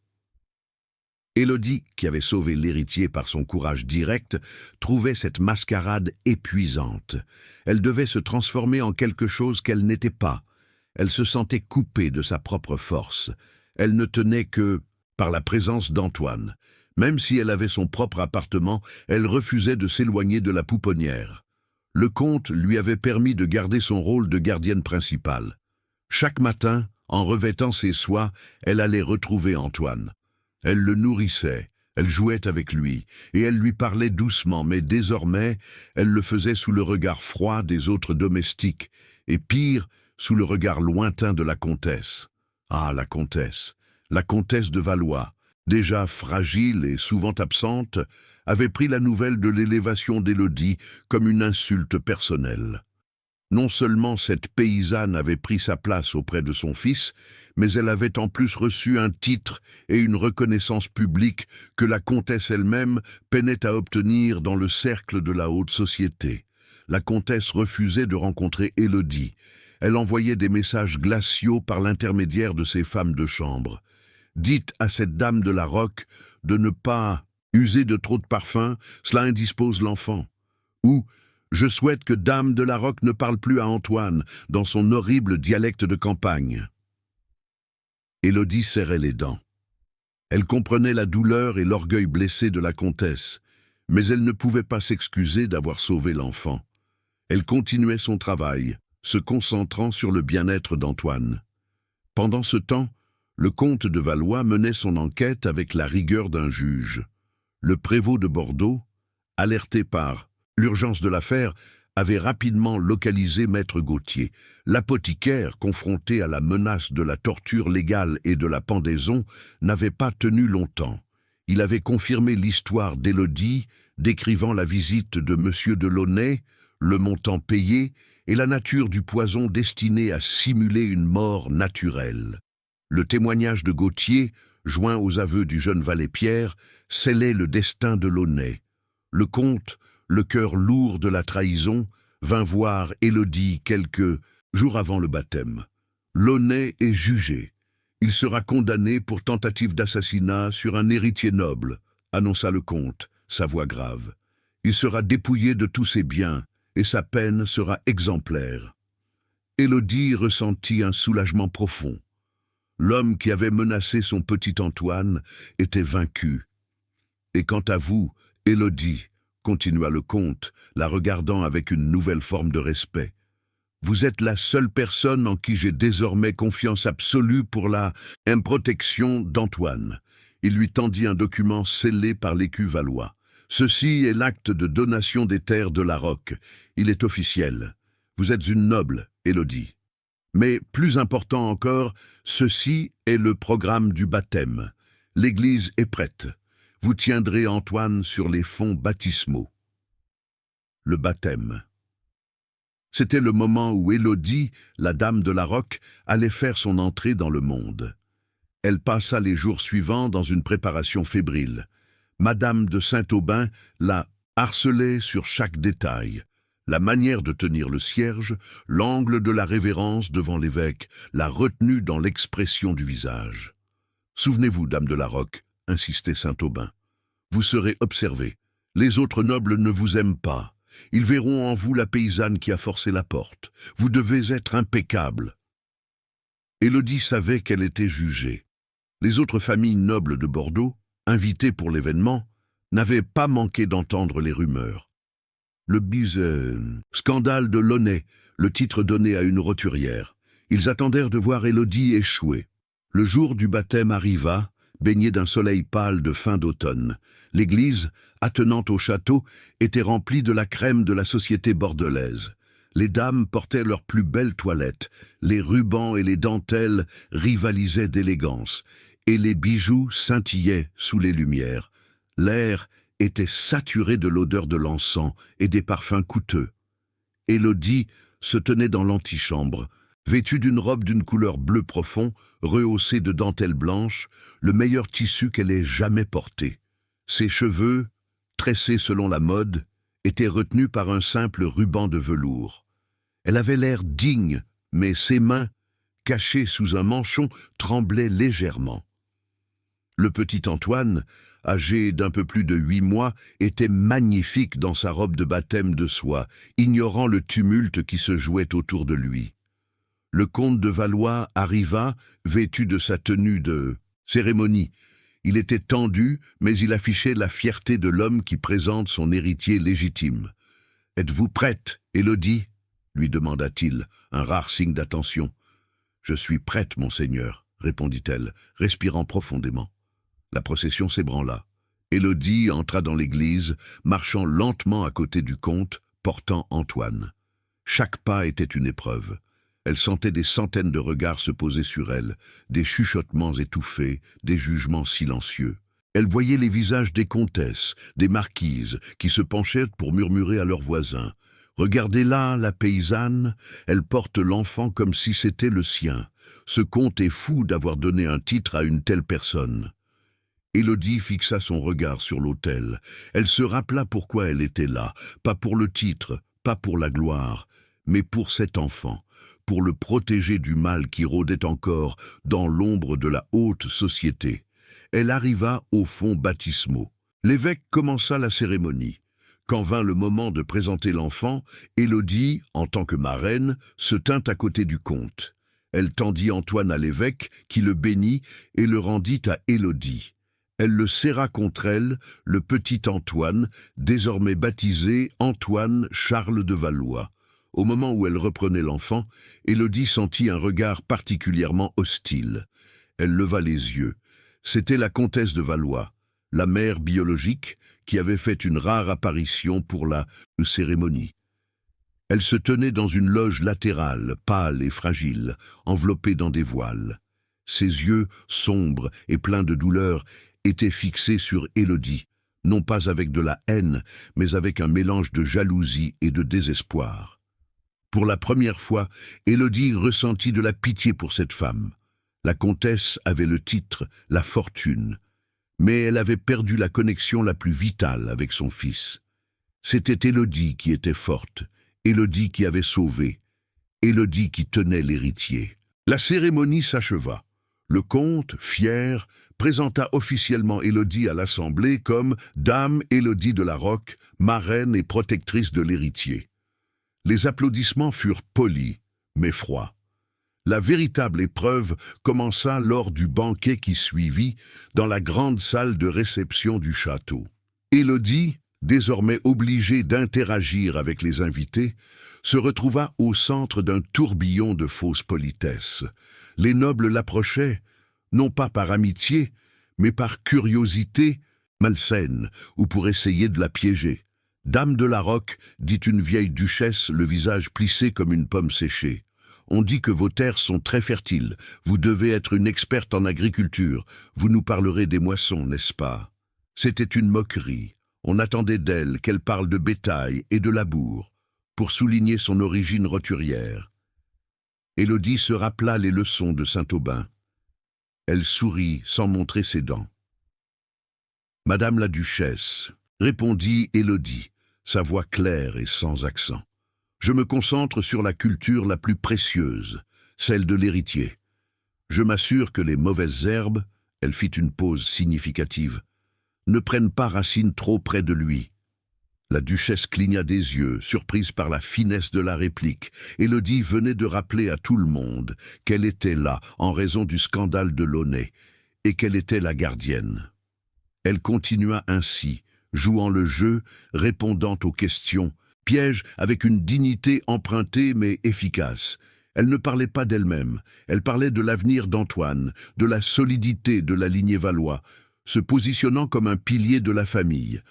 Élodie, qui avait sauvé l'héritier par son courage direct, trouvait cette mascarade épuisante. Elle devait se transformer en quelque chose qu'elle n'était pas. Elle se sentait coupée de sa propre force. Elle ne tenait que par la présence d'Antoine. Même si elle avait son propre appartement, elle refusait de s'éloigner de la pouponnière. Le comte lui avait permis de garder son rôle de gardienne principale. Chaque matin, en revêtant ses soies, elle allait retrouver Antoine. Elle le nourrissait, elle jouait avec lui, et elle lui parlait doucement, mais désormais, elle le faisait sous le regard froid des autres domestiques, et pire, sous le regard lointain de la comtesse. Ah, la comtesse de Valois, déjà fragile et souvent absente, avait pris la nouvelle de l'élévation d'Élodie comme une insulte personnelle. Non seulement cette paysanne avait pris sa place auprès de son fils, mais elle avait en plus reçu un titre et une reconnaissance publique que la comtesse elle-même peinait à obtenir dans le cercle de la haute société. La comtesse refusait de rencontrer Élodie. Elle envoyait des messages glaciaux par l'intermédiaire de ses femmes de chambre. « Dites à cette dame de la Roque de ne pas user de trop de parfum, cela indispose l'enfant. » Ou « Je souhaite que dame de la Roque ne parle plus à Antoine dans son horrible dialecte de campagne. » Élodie serrait les dents. Elle comprenait la douleur et l'orgueil blessé de la comtesse, mais elle ne pouvait pas s'excuser d'avoir sauvé l'enfant. Elle continuait son travail, se concentrant sur le bien-être d'Antoine. Pendant ce temps, le comte de Valois menait son enquête avec la rigueur d'un juge. Le prévôt de Bordeaux, alerté par l'urgence de l'affaire, avait rapidement localisé maître Gauthier. L'apothicaire, confronté à la menace de la torture légale et de la pendaison, n'avait pas tenu longtemps. Il avait confirmé l'histoire d'Élodie, décrivant la visite de M. de Launay, le montant payé et la nature du poison destiné à simuler une mort naturelle. Le témoignage de Gauthier, joint aux aveux du jeune valet Pierre, scellait le destin de Launay. Le comte, le cœur lourd de la trahison, vint voir Élodie quelques jours avant le baptême. Launay est jugé. Il sera condamné pour tentative d'assassinat sur un héritier noble, annonça le comte, sa voix grave. Il sera dépouillé de tous ses biens, et sa peine sera exemplaire. Élodie ressentit un soulagement profond. L'homme qui avait menacé son petit Antoine était vaincu. Et quant à vous, Élodie, continua le comte, la regardant avec une nouvelle forme de respect, vous êtes la seule personne en qui j'ai désormais confiance absolue pour la protection d'Antoine. Il lui tendit un document scellé par l'écu valois. Ceci est l'acte de donation des terres de la Roque. Il est officiel. Vous êtes une noble, Élodie. Mais plus important encore, ceci est le programme du baptême. L'Église est prête. Vous tiendrez Antoine sur les fonts baptismaux. Le baptême. C'était le moment où Élodie, la dame de la Roque, allait faire son entrée dans le monde. Elle passa les jours suivants dans une préparation fébrile. Madame de Saint-Aubin la harcelait sur chaque détail. La manière de tenir le cierge, l'angle de la révérence devant l'évêque, la retenue dans l'expression du visage. « Souvenez-vous, dame de la Roque, insistait Saint-Aubin. Vous serez observée. Les autres nobles ne vous aiment pas. Ils verront en vous la paysanne qui a forcé la porte. Vous devez être impeccable. » Élodie savait qu'elle était jugée. Les autres familles nobles de Bordeaux, invitées pour l'événement, n'avaient pas manqué d'entendre les rumeurs. Le scandale de Launay, le titre donné à une roturière. Ils attendèrent de voir Élodie échouer. Le jour du baptême arriva, baigné d'un soleil pâle de fin d'automne. L'église, attenante au château, était remplie de la crème de la société bordelaise. Les dames portaient leurs plus belles toilettes, les rubans et les dentelles rivalisaient d'élégance, et les bijoux scintillaient sous les lumières. L'air était saturé de l'odeur de l'encens et des parfums coûteux. Élodie se tenait dans l'antichambre, vêtue d'une robe d'une couleur bleu profond, rehaussée de dentelles blanches, le meilleur tissu qu'elle ait jamais porté. Ses cheveux, tressés selon la mode, étaient retenus par un simple ruban de velours. Elle avait l'air digne, mais ses mains, cachées sous un manchon, tremblaient légèrement. Le petit Antoine, âgé d'un peu plus de 8 mois, était magnifique dans sa robe de baptême de soie, ignorant le tumulte qui se jouait autour de lui. Le comte de Valois arriva, vêtu de sa tenue de cérémonie. Il était tendu, mais il affichait la fierté de l'homme qui présente son héritier légitime. « Êtes-vous prête, Élodie ?» lui demanda-t-il, un rare signe d'attention. « Je suis prête, monseigneur, » répondit-elle, respirant profondément. La procession s'ébranla. Élodie entra dans l'église, marchant lentement à côté du comte, portant Antoine. Chaque pas était une épreuve. Elle sentait des centaines de regards se poser sur elle, des chuchotements étouffés, des jugements silencieux. Elle voyait les visages des comtesses, des marquises, qui se penchaient pour murmurer à leurs voisins. « Regardez-la, la paysanne, elle porte l'enfant comme si c'était le sien. Ce comte est fou d'avoir donné un titre à une telle personne. » Élodie fixa son regard sur l'autel. Elle se rappela pourquoi elle était là, pas pour le titre, pas pour la gloire, mais pour cet enfant, pour le protéger du mal qui rôdait encore dans l'ombre de la haute société. Elle arriva au fond baptismaux. L'évêque commença la cérémonie. Quand vint le moment de présenter l'enfant, Élodie, en tant que marraine, se tint à côté du comte. Elle tendit Antoine à l'évêque, qui le bénit et le rendit à Élodie. Elle le serra contre elle, le petit Antoine, désormais baptisé Antoine Charles de Valois. Au moment où elle reprenait l'enfant, Élodie sentit un regard particulièrement hostile. Elle leva les yeux. C'était la comtesse de Valois, la mère biologique, qui avait fait une rare apparition pour la cérémonie. Elle se tenait dans une loge latérale, pâle et fragile, enveloppée dans des voiles. Ses yeux, sombres et pleins de douleur, étaient fixés sur Élodie, non pas avec de la haine, mais avec un mélange de jalousie et de désespoir. Pour la première fois, Élodie ressentit de la pitié pour cette femme. La comtesse avait le titre, la fortune, mais elle avait perdu la connexion la plus vitale avec son fils. C'était Élodie qui était forte, Élodie qui avait sauvé, Élodie qui tenait l'héritier. La cérémonie s'acheva. Le comte, fier, présenta officiellement Élodie à l'Assemblée comme Dame Élodie de la Roque, marraine et protectrice de l'héritier. Les applaudissements furent polis, mais froids. La véritable épreuve commença lors du banquet qui suivit dans la grande salle de réception du château. Élodie, désormais obligée d'interagir avec les invités, se retrouva au centre d'un tourbillon de fausses politesses. Les nobles l'approchaient, non pas par amitié, mais par curiosité malsaine, ou pour essayer de la piéger. « Dame de la Roque, dit une vieille duchesse, le visage plissé comme une pomme séchée. On dit que vos terres sont très fertiles. Vous devez être une experte en agriculture. Vous nous parlerez des moissons, n'est-ce pas ?» C'était une moquerie. On attendait d'elle qu'elle parle de bétail et de labour, pour souligner son origine roturière. Élodie se rappela les leçons de Saint-Aubin. Elle sourit sans montrer ses dents. « Madame la duchesse, » répondit Élodie, sa voix claire et sans accent. « Je me concentre sur la culture la plus précieuse, celle de l'héritier. Je m'assure que les mauvaises herbes, » elle fit une pause significative, « ne prennent pas racine trop près de lui. » La duchesse cligna des yeux, surprise par la finesse de la réplique. Élodie venait de rappeler à tout le monde qu'elle était là en raison du scandale de Launay et qu'elle était la gardienne. Elle continua ainsi, jouant le jeu, répondant aux questions, piège avec une dignité empruntée mais efficace. Elle ne parlait pas d'elle-même, elle parlait de l'avenir d'Antoine, de la solidité de la lignée Valois, se positionnant comme un pilier de la famille.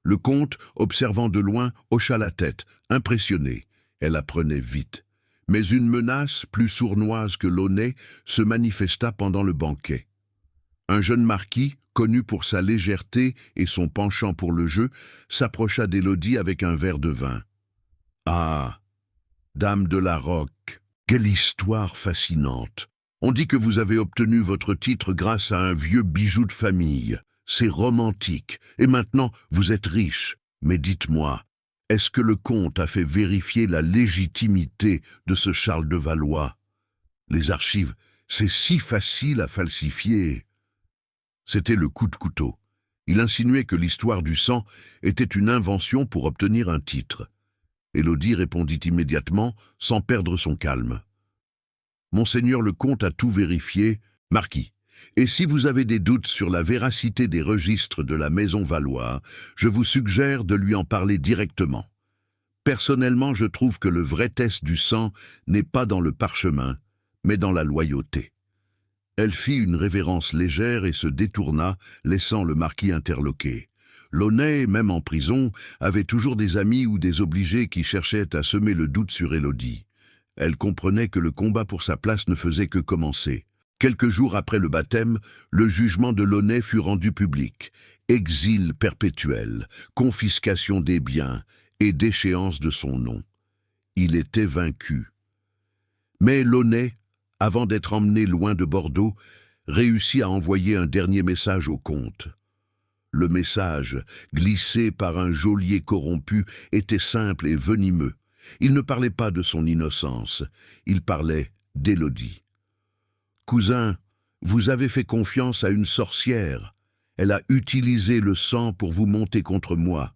Le comte, observant de loin, hocha la tête, impressionné. Elle apprenait vite. Mais une menace, plus sournoise que Launay, se manifesta pendant le banquet. Un jeune marquis, connu pour sa légèreté et son penchant pour le jeu, s'approcha d'Élodie avec un verre de vin. « Ah, Dame de la Roque, quelle histoire fascinante! On dit que vous avez obtenu votre titre grâce à un vieux bijou de famille. C'est romantique, et maintenant vous êtes riche. Mais dites-moi, est-ce que le comte a fait vérifier la légitimité de ce Charles de Valois? Les archives, c'est si facile à falsifier. » C'était le coup de couteau. Il insinuait que l'histoire du sang était une invention pour obtenir un titre. Élodie répondit immédiatement, sans perdre son calme. « Monseigneur le comte a tout vérifié, marquis. Et si vous avez des doutes sur la véracité des registres de la maison Valois, je vous suggère de lui en parler directement. Personnellement, je trouve que le vrai test du sang n'est pas dans le parchemin, mais dans la loyauté. » Elle fit une révérence légère et se détourna, laissant le marquis interloqué. Launay, même en prison, avait toujours des amis ou des obligés qui cherchaient à semer le doute sur Élodie. Elle comprenait que le combat pour sa place ne faisait que commencer. Quelques jours après le baptême, le jugement de Launay fut rendu public. Exil perpétuel, confiscation des biens et déchéance de son nom. Il était vaincu. Mais Launay, avant d'être emmené loin de Bordeaux, réussit à envoyer un dernier message au comte. Le message, glissé par un geôlier corrompu, était simple et venimeux. Il ne parlait pas de son innocence, il parlait d'Élodie. « Cousin, vous avez fait confiance à une sorcière. Elle a utilisé le sang pour vous monter contre moi.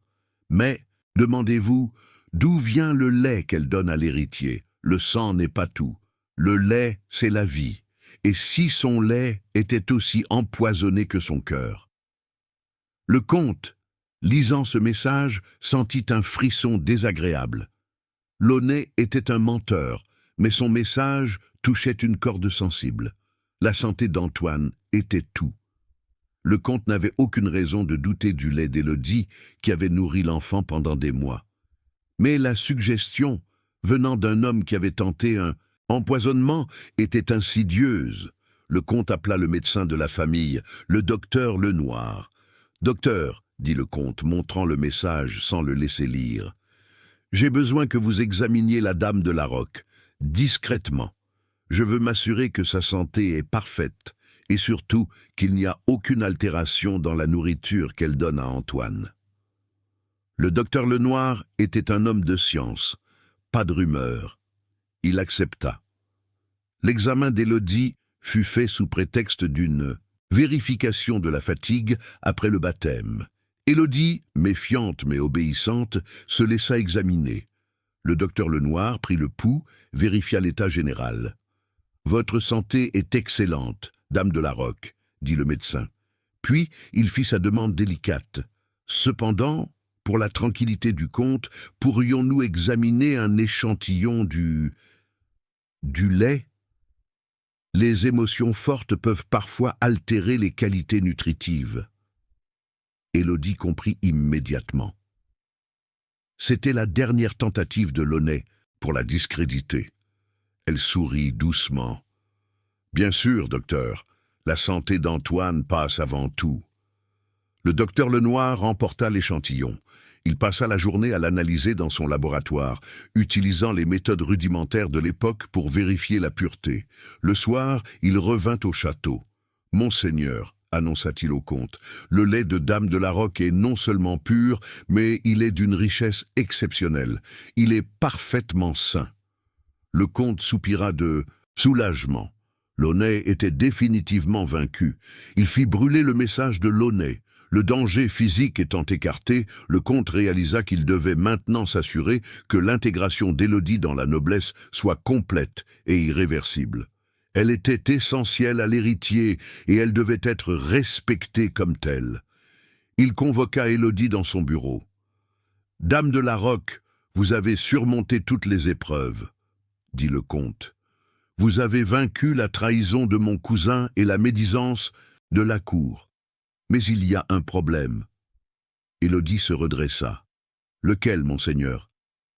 Mais, demandez-vous, d'où vient le lait qu'elle donne à l'héritier? Le sang n'est pas tout. Le lait, c'est la vie. Et si son lait était aussi empoisonné que son cœur ?» Le comte, lisant ce message, sentit un frisson désagréable. Launay était un menteur, mais son message touchait une corde sensible. La santé d'Antoine était tout. Le comte n'avait aucune raison de douter du lait d'Élodie qui avait nourri l'enfant pendant des mois. Mais la suggestion, venant d'un homme qui avait tenté un empoisonnement, était insidieuse. le comte appela le médecin de la famille, le docteur Lenoir. « Docteur, » dit le comte, montrant le message sans le laisser lire, « j'ai besoin que vous examiniez la dame de la Roque, discrètement. Je veux m'assurer que sa santé est parfaite, et surtout qu'il n'y a aucune altération dans la nourriture qu'elle donne à Antoine. » Le docteur Lenoir était un homme de science, pas de rumeur. Il accepta. L'examen d'Élodie fut fait sous prétexte d'une vérification de la fatigue après le baptême. Élodie, méfiante mais obéissante, se laissa examiner. Le docteur Lenoir prit le pouls, vérifia l'état général. « Votre santé est excellente, dame de la Roque, » dit le médecin. Puis il fit sa demande délicate. « Cependant, pour la tranquillité du comte, pourrions-nous examiner un échantillon du lait ? Les émotions fortes peuvent parfois altérer les qualités nutritives. » Élodie comprit immédiatement. C'était la dernière tentative de Launay pour la discréditer. Elle sourit doucement. « Bien sûr, docteur, la santé d'Antoine passe avant tout. » Le docteur Lenoir emporta l'échantillon. Il passa la journée à l'analyser dans son laboratoire, utilisant les méthodes rudimentaires de l'époque pour vérifier la pureté. Le soir, il revint au château. « Monseigneur, » annonça-t-il au comte, « le lait de Dame de la Roque est non seulement pur, mais il est d'une richesse exceptionnelle. Il est parfaitement sain. » Le comte soupira de soulagement. Launay était définitivement vaincu. Il fit brûler le message de Launay. Le danger physique étant écarté, le comte réalisa qu'il devait maintenant s'assurer que l'intégration d'Élodie dans la noblesse soit complète et irréversible. Elle était essentielle à l'héritier et elle devait être respectée comme telle. Il convoqua Élodie dans son bureau. « Dame de la Roque, vous avez surmonté toutes les épreuves, » dit le comte. « Vous avez vaincu la trahison de mon cousin et la médisance de la cour. Mais il y a un problème. » Élodie se redressa. « Lequel, monseigneur ? »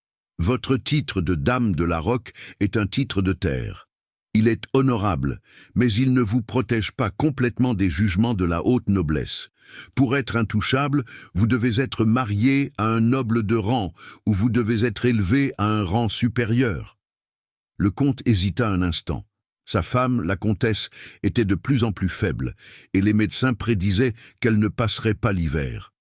« Votre titre de dame de la Roque est un titre de terre. Il est honorable, mais il ne vous protège pas complètement des jugements de la haute noblesse. Pour être intouchable, vous devez être marié à un noble de rang, ou vous devez être élevé à un rang supérieur. » Le comte hésita un instant. Sa femme, la comtesse, était de plus en plus faible, et les médecins prédisaient qu'elle ne passerait pas l'hiver.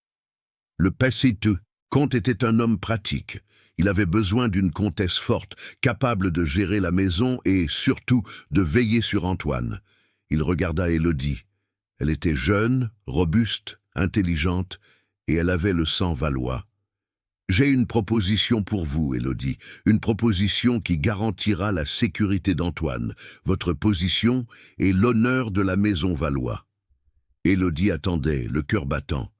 Le Paciteux comte était un homme pratique. Il avait besoin d'une comtesse forte, capable de gérer la maison et, surtout, de veiller sur Antoine. Il regarda Élodie. Elle était jeune, robuste, intelligente, et elle avait le sang valois. « J'ai une proposition pour vous, Élodie, une proposition qui garantira la sécurité d'Antoine, votre position et l'honneur de la maison Valois. » Élodie attendait, le cœur battant.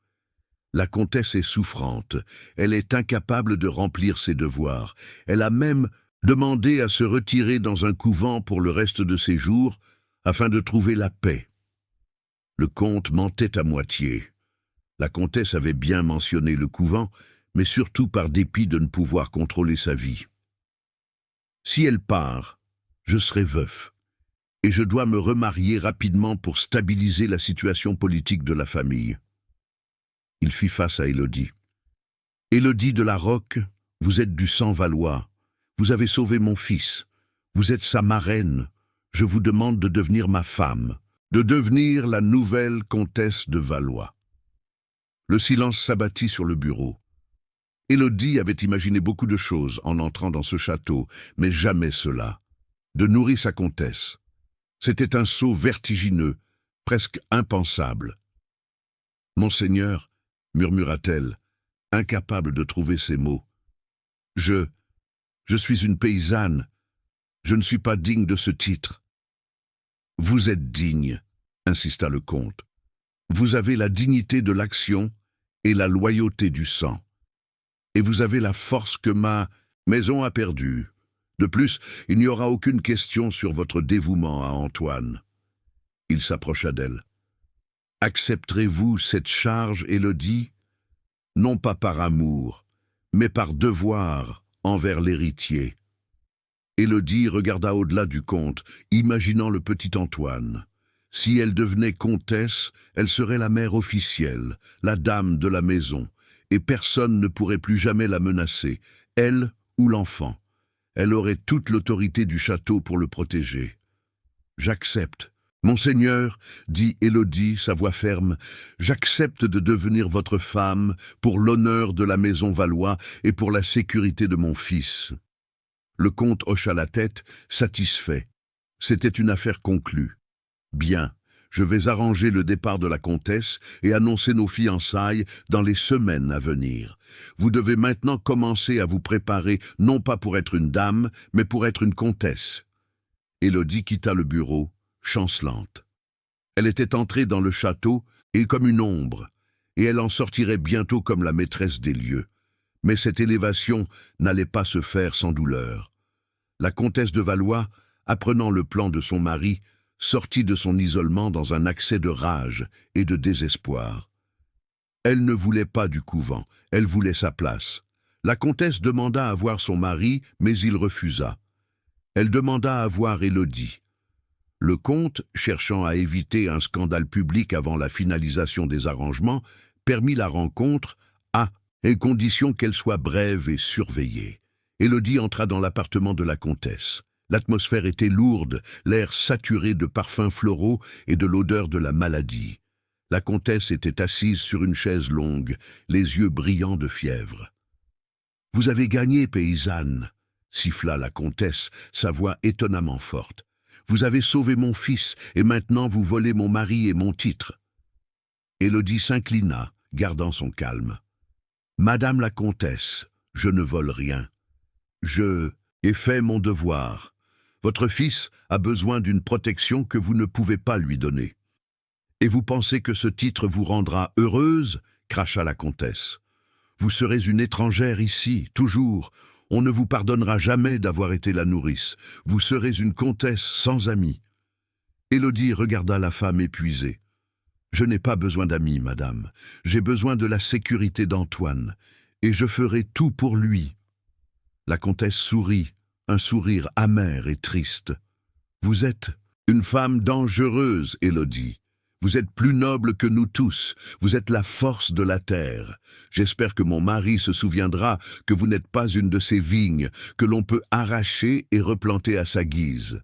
La comtesse est souffrante, elle est incapable de remplir ses devoirs. Elle a même demandé à se retirer dans un couvent pour le reste de ses jours, afin de trouver la paix. Le comte mentait à moitié. La comtesse avait bien mentionné le couvent, mais surtout par dépit de ne pouvoir contrôler sa vie. « Si elle part, je serai veuf, et je dois me remarier rapidement pour stabiliser la situation politique de la famille. » Il fit face à Élodie. « Élodie de la Roque, vous êtes du sang valois, vous avez sauvé mon fils, vous êtes sa marraine, je vous demande de devenir ma femme, de devenir la nouvelle comtesse de Valois. » Le silence s'abattit sur le bureau. Élodie avait imaginé beaucoup de choses en entrant dans ce château, mais jamais cela. De nourrir sa comtesse. C'était un saut vertigineux, presque impensable. « Monseigneur, » murmura-t-elle, incapable de trouver ses mots. « Je suis une paysanne. Je ne suis pas digne de ce titre. »« Vous êtes digne, » insista le comte. « Vous avez la dignité de l'action et la loyauté du sang. Et vous avez la force que ma maison a perdue. De plus, il n'y aura aucune question sur votre dévouement à Antoine. » Il s'approcha d'elle. « Accepterez-vous cette charge, Élodie ? Non pas par amour, mais par devoir envers l'héritier. » Élodie regarda au-delà du comte, imaginant le petit Antoine. Si elle devenait comtesse, elle serait la mère officielle, la dame de la maison, et personne ne pourrait plus jamais la menacer, elle ou l'enfant. Elle aurait toute l'autorité du château pour le protéger. « J'accepte. Monseigneur, dit Élodie, sa voix ferme, j'accepte de devenir votre femme pour l'honneur de la maison Valois et pour la sécurité de mon fils. » Le comte hocha la tête, satisfait. C'était une affaire conclue. « Bien, je vais arranger le départ de la comtesse et annoncer nos fiançailles dans les semaines à venir. Vous devez maintenant commencer à vous préparer, non pas pour être une dame, mais pour être une comtesse. » Élodie quitta le bureau, chancelante. Elle était entrée dans le château et comme une ombre, et elle en sortirait bientôt comme la maîtresse des lieux. Mais cette élévation n'allait pas se faire sans douleur. La comtesse de Valois, apprenant le plan de son mari, sortit de son isolement dans un accès de rage et de désespoir. Elle ne voulait pas du couvent, elle voulait sa place. La comtesse demanda à voir son mari, mais il refusa. Elle demanda à voir Élodie. Le comte, cherchant à éviter un scandale public avant la finalisation des arrangements, permit la rencontre à condition qu'elle soit brève et surveillée. Élodie entra dans l'appartement de la comtesse. L'atmosphère était lourde, l'air saturé de parfums floraux et de l'odeur de la maladie. La comtesse était assise sur une chaise longue, les yeux brillants de fièvre. « Vous avez gagné, paysanne !» siffla la comtesse, sa voix étonnamment forte. « Vous avez sauvé mon fils, et maintenant vous volez mon mari et mon titre. » Élodie s'inclina, gardant son calme. « Madame la comtesse, je ne vole rien. Je ai fait mon devoir. Votre fils a besoin d'une protection que vous ne pouvez pas lui donner. »« Et vous pensez que ce titre vous rendra heureuse ?» cracha la comtesse. « Vous serez une étrangère ici, toujours. On ne vous pardonnera jamais d'avoir été la nourrice. Vous serez une comtesse sans amis. » Élodie regarda la femme épuisée. « Je n'ai pas besoin d'amis, madame. J'ai besoin de la sécurité d'Antoine, et je ferai tout pour lui. » La comtesse sourit, un sourire amer et triste. « Vous êtes une femme dangereuse, Élodie. Vous êtes plus noble que nous tous. Vous êtes la force de la terre. J'espère que mon mari se souviendra que vous n'êtes pas une de ces vignes que l'on peut arracher et replanter à sa guise. »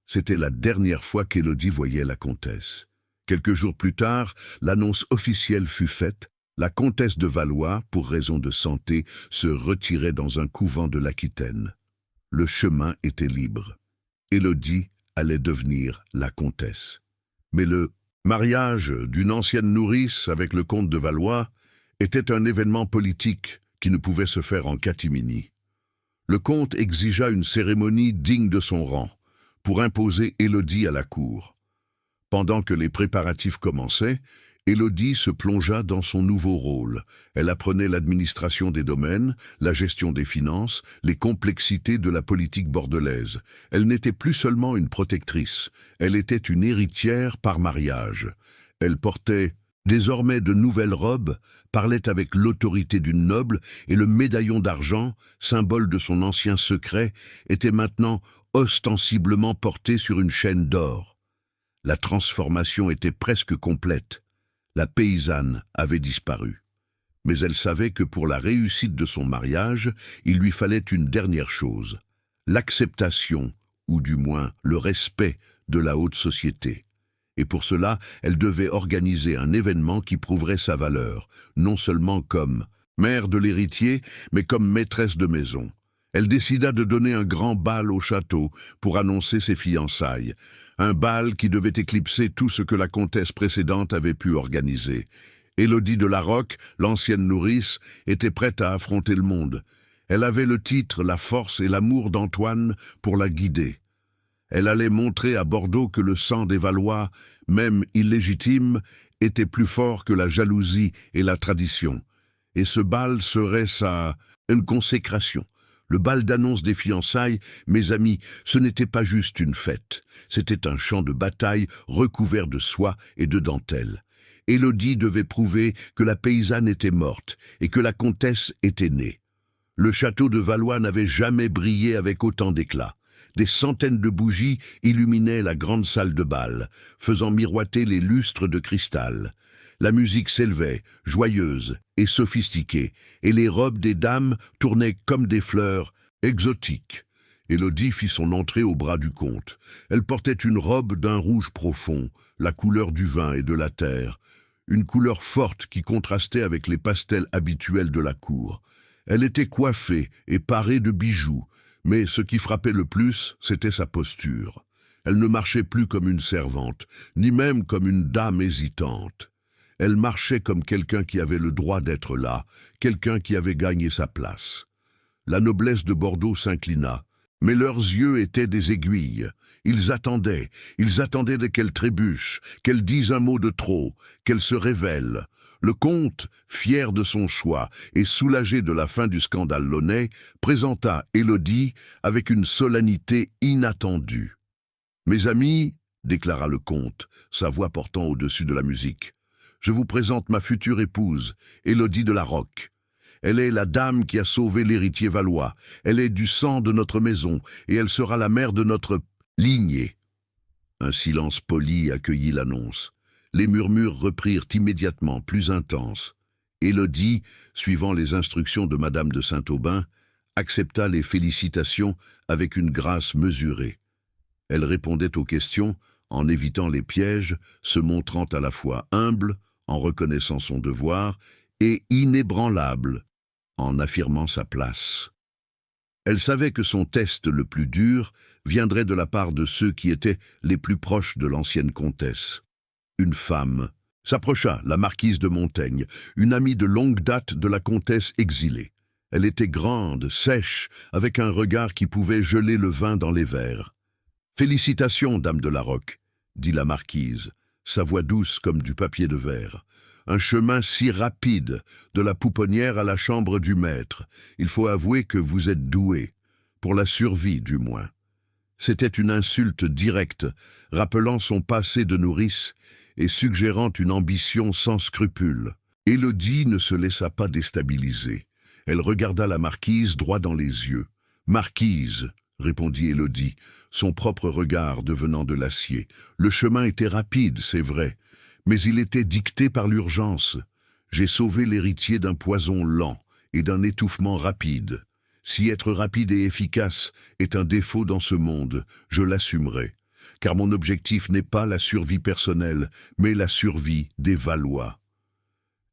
C'était la dernière fois qu'Élodie voyait la comtesse. Quelques jours plus tard, l'annonce officielle fut faite. La comtesse de Valois, pour raison de santé, se retirait dans un couvent de l'Aquitaine. Le chemin était libre. Élodie allait devenir la comtesse. Mais le mariage d'une ancienne nourrice avec le comte de Valois était un événement politique qui ne pouvait se faire en catimini. Le comte exigea une cérémonie digne de son rang pour imposer Élodie à la cour. Pendant que les préparatifs commençaient, Élodie se plongea dans son nouveau rôle. Elle apprenait l'administration des domaines, la gestion des finances, les complexités de la politique bordelaise. Elle n'était plus seulement une protectrice, elle était une héritière par mariage. Elle portait désormais de nouvelles robes, parlait avec l'autorité d'une noble, et le médaillon d'argent, symbole de son ancien secret, était maintenant ostensiblement porté sur une chaîne d'or. La transformation était presque complète. La paysanne avait disparu. Mais elle savait que pour la réussite de son mariage, il lui fallait une dernière chose, l'acceptation, ou du moins le respect de la haute société. Et pour cela, elle devait organiser un événement qui prouverait sa valeur, non seulement comme mère de l'héritier, mais comme maîtresse de maison. Elle décida de donner un grand bal au château pour annoncer ses fiançailles. Un bal qui devait éclipser tout ce que la comtesse précédente avait pu organiser. Élodie de Larocque, l'ancienne nourrice, était prête à affronter le monde. Elle avait le titre, la force et l'amour d'Antoine pour la guider. Elle allait montrer à Bordeaux que le sang des Valois, même illégitime, était plus fort que la jalousie et la tradition. Et ce bal serait une consécration. Le bal d'annonce des fiançailles, mes amis, ce n'était pas juste une fête. C'était un champ de bataille recouvert de soie et de dentelle. Élodie devait prouver que la paysanne était morte et que la comtesse était née. Le château de Valois n'avait jamais brillé avec autant d'éclat. Des centaines de bougies illuminaient la grande salle de bal, faisant miroiter les lustres de cristal. La musique s'élevait, joyeuse et sophistiquée, et les robes des dames tournaient comme des fleurs, exotiques. Élodie fit son entrée au bras du comte. Elle portait une robe d'un rouge profond, la couleur du vin et de la terre, une couleur forte qui contrastait avec les pastels habituels de la cour. Elle était coiffée et parée de bijoux, mais ce qui frappait le plus, c'était sa posture. Elle ne marchait plus comme une servante, ni même comme une dame hésitante. Elle marchait comme quelqu'un qui avait le droit d'être là, quelqu'un qui avait gagné sa place. La noblesse de Bordeaux s'inclina, mais leurs yeux étaient des aiguilles. Ils attendaient qu'elle trébuche, qu'elle dise un mot de trop, qu'elle se révèle. Le comte, fier de son choix et soulagé de la fin du scandale Launay, présenta Élodie avec une solennité inattendue. « Mes amis, déclara le comte, sa voix portant au-dessus de la musique, je vous présente ma future épouse, Élodie de la Roque. Elle est la dame qui a sauvé l'héritier Valois, elle est du sang de notre maison, et elle sera la mère de notre lignée. » Un silence poli accueillit l'annonce. Les murmures reprirent immédiatement, plus intenses. Élodie, suivant les instructions de Madame de Saint-Aubin, accepta les félicitations avec une grâce mesurée. Elle répondait aux questions en évitant les pièges, se montrant à la fois humble, en reconnaissant son devoir, et inébranlable, en affirmant sa place. Elle savait que son test le plus dur viendrait de la part de ceux qui étaient les plus proches de l'ancienne comtesse. Une femme s'approcha, la marquise de Montaigne, une amie de longue date de la comtesse exilée. Elle était grande, sèche, avec un regard qui pouvait geler le vin dans les verres. « Félicitations, dame de la Roque, » dit la marquise, sa voix douce comme du papier de verre. « Un chemin si rapide, de la pouponnière à la chambre du maître. Il faut avouer que vous êtes doué, pour la survie du moins. » C'était une insulte directe, rappelant son passé de nourrice et suggérant une ambition sans scrupule. Élodie ne se laissa pas déstabiliser. Elle regarda la marquise droit dans les yeux. « Marquise, » répondit Élodie, son propre regard devenant de l'acier. « Le chemin était rapide, c'est vrai, mais il était dicté par l'urgence. J'ai sauvé l'héritier d'un poison lent et d'un étouffement rapide. Si être rapide et efficace est un défaut dans ce monde, je l'assumerai, car mon objectif n'est pas la survie personnelle, mais la survie des Valois. »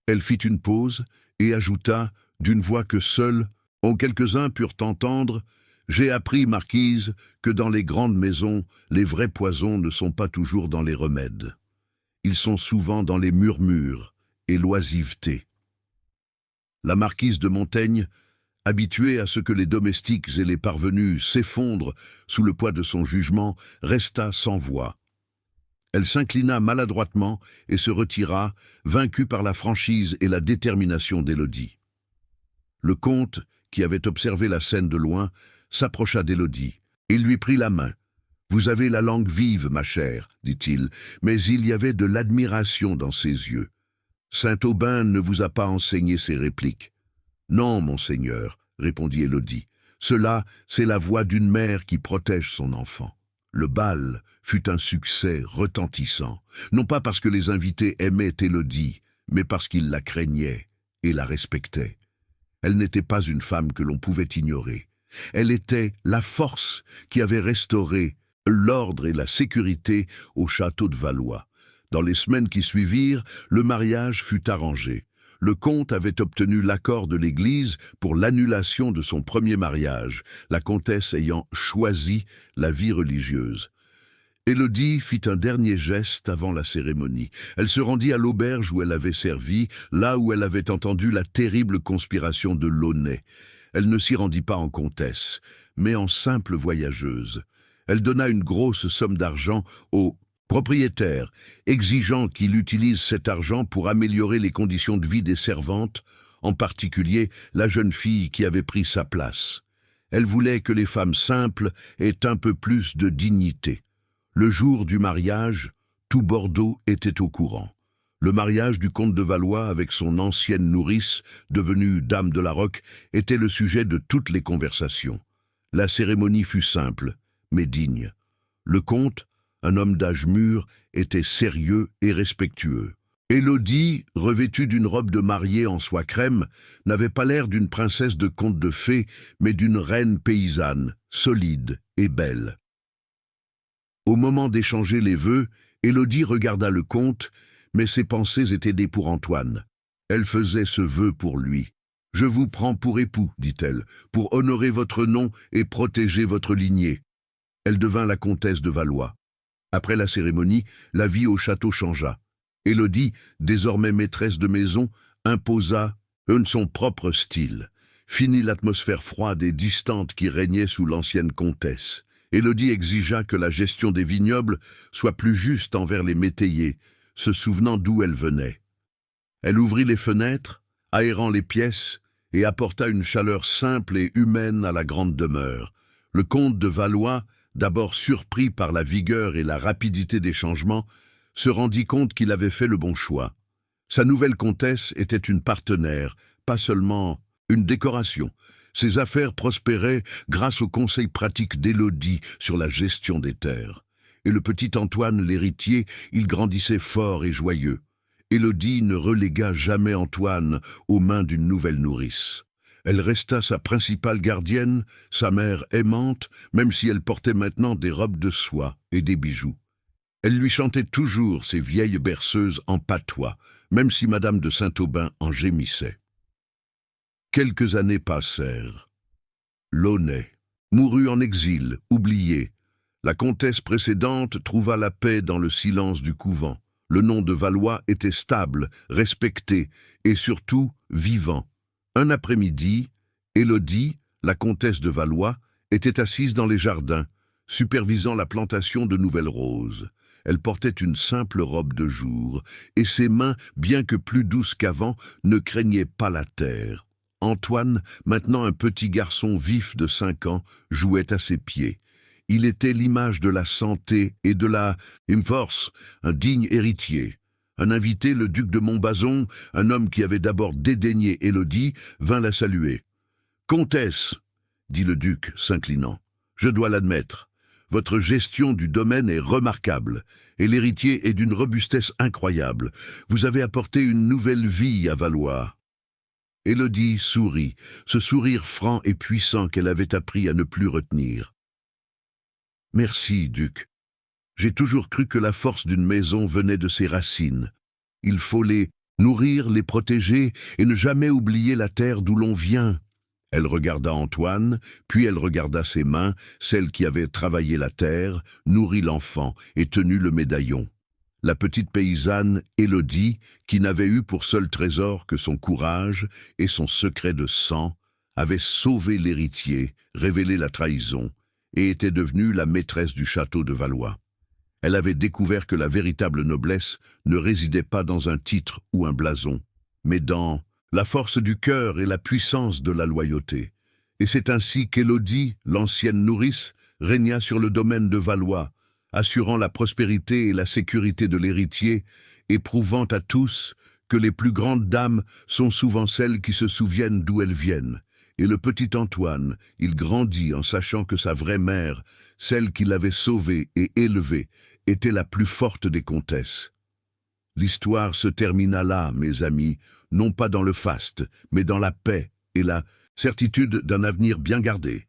Elle fit une pause et ajouta, d'une voix que seuls quelques-uns purent entendre, « J'ai appris, marquise, que dans les grandes maisons, les vrais poisons ne sont pas toujours dans les remèdes. Ils sont souvent dans les murmures et l'oisiveté. » La marquise de Montaigne, habituée à ce que les domestiques et les parvenus s'effondrent sous le poids de son jugement, resta sans voix. Elle s'inclina maladroitement et se retira, vaincue par la franchise et la détermination d'Élodie. Le comte, qui avait observé la scène de loin, s'approcha d'Élodie. Il lui prit la main. « Vous avez la langue vive, ma chère, dit-il, mais il y avait de l'admiration dans ses yeux. Saint-Aubin ne vous a pas enseigné ces répliques. »« Non, monseigneur, » répondit Élodie. « Cela, c'est la voix d'une mère qui protège son enfant. » Le bal fut un succès retentissant, non pas parce que les invités aimaient Élodie, mais parce qu'ils la craignaient et la respectaient. Elle n'était pas une femme que l'on pouvait ignorer. Elle était la force qui avait restauré l'ordre et la sécurité au château de Valois. Dans les semaines qui suivirent, le mariage fut arrangé. Le comte avait obtenu l'accord de l'Église pour l'annulation de son premier mariage, la comtesse ayant choisi la vie religieuse. Élodie fit un dernier geste avant la cérémonie. Elle se rendit à l'auberge où elle avait servi, là où elle avait entendu la terrible conspiration de Launay. Elle ne s'y rendit pas en comtesse, mais en simple voyageuse. Elle donna une grosse somme d'argent au propriétaire, exigeant qu'il utilise cet argent pour améliorer les conditions de vie des servantes, en particulier la jeune fille qui avait pris sa place. Elle voulait que les femmes simples aient un peu plus de dignité. Le jour du mariage, tout Bordeaux était au courant. Le mariage du comte de Valois avec son ancienne nourrice, devenue dame de la Roque, était le sujet de toutes les conversations. La cérémonie fut simple, mais digne. Le comte, un homme d'âge mûr, était sérieux et respectueux. Élodie, revêtue d'une robe de mariée en soie crème, n'avait pas l'air d'une princesse de conte de fées, mais d'une reine paysanne, solide et belle. Au moment d'échanger les vœux, Élodie regarda le comte, mais ses pensées étaient nées pour Antoine. Elle faisait ce vœu pour lui. « Je vous prends pour époux, dit-elle, pour honorer votre nom et protéger votre lignée. » Elle devint la comtesse de Valois. Après la cérémonie, la vie au château changea. Élodie, désormais maîtresse de maison, imposa son propre style. Fini l'atmosphère froide et distante qui régnait sous l'ancienne comtesse. Élodie exigea que la gestion des vignobles soit plus juste envers les métayers, se souvenant d'où elle venait. Elle ouvrit les fenêtres, aérant les pièces, et apporta une chaleur simple et humaine à la grande demeure. Le comte de Valois, d'abord surpris par la vigueur et la rapidité des changements, se rendit compte qu'il avait fait le bon choix. Sa nouvelle comtesse était une partenaire, pas seulement une décoration. Ses affaires prospéraient grâce aux conseils pratiques d'Élodie sur la gestion des terres. Et le petit Antoine, l'héritier, il grandissait fort et joyeux. Élodie ne relégua jamais Antoine aux mains d'une nouvelle nourrice. Elle resta sa principale gardienne, sa mère aimante, même si elle portait maintenant des robes de soie et des bijoux. Elle lui chantait toujours ses vieilles berceuses en patois, même si Madame de Saint-Aubin en gémissait. Quelques années passèrent. Launay mourut en exil, oublié. La comtesse précédente trouva la paix dans le silence du couvent. Le nom de Valois était stable, respecté et surtout vivant. Un après-midi, Élodie, la comtesse de Valois, était assise dans les jardins, supervisant la plantation de nouvelles roses. Elle portait une simple robe de jour, et ses mains, bien que plus douces qu'avant, ne craignaient pas la terre. Antoine, maintenant un petit garçon vif de 5 ans, jouait à ses pieds. Il était l'image de la santé et de la force, un digne héritier. Un invité, le duc de Montbazon, un homme qui avait d'abord dédaigné Élodie, vint la saluer. « Comtesse, » dit le duc, s'inclinant, « je dois l'admettre. Votre gestion du domaine est remarquable, et l'héritier est d'une robustesse incroyable. Vous avez apporté une nouvelle vie à Valois. » Élodie sourit, ce sourire franc et puissant qu'elle avait appris à ne plus retenir. « Merci, duc. J'ai toujours cru que la force d'une maison venait de ses racines. Il faut les nourrir, les protéger et ne jamais oublier la terre d'où l'on vient. » Elle regarda Antoine, puis elle regarda ses mains, celles qui avaient travaillé la terre, nourri l'enfant et tenu le médaillon. La petite paysanne, Élodie, qui n'avait eu pour seul trésor que son courage et son secret de sang, avait sauvé l'héritier, révélé la trahison, et était devenue la maîtresse du château de Valois. Elle avait découvert que la véritable noblesse ne résidait pas dans un titre ou un blason, mais dans la force du cœur et la puissance de la loyauté. Et c'est ainsi qu'Élodie, l'ancienne nourrice, régna sur le domaine de Valois, assurant la prospérité et la sécurité de l'héritier, et prouvant à tous que les plus grandes dames sont souvent celles qui se souviennent d'où elles viennent. Et le petit Antoine, il grandit en sachant que sa vraie mère, celle qui l'avait sauvé et élevé, était la plus forte des comtesses. L'histoire se termina là, mes amis, non pas dans le faste, mais dans la paix et la certitude d'un avenir bien gardé.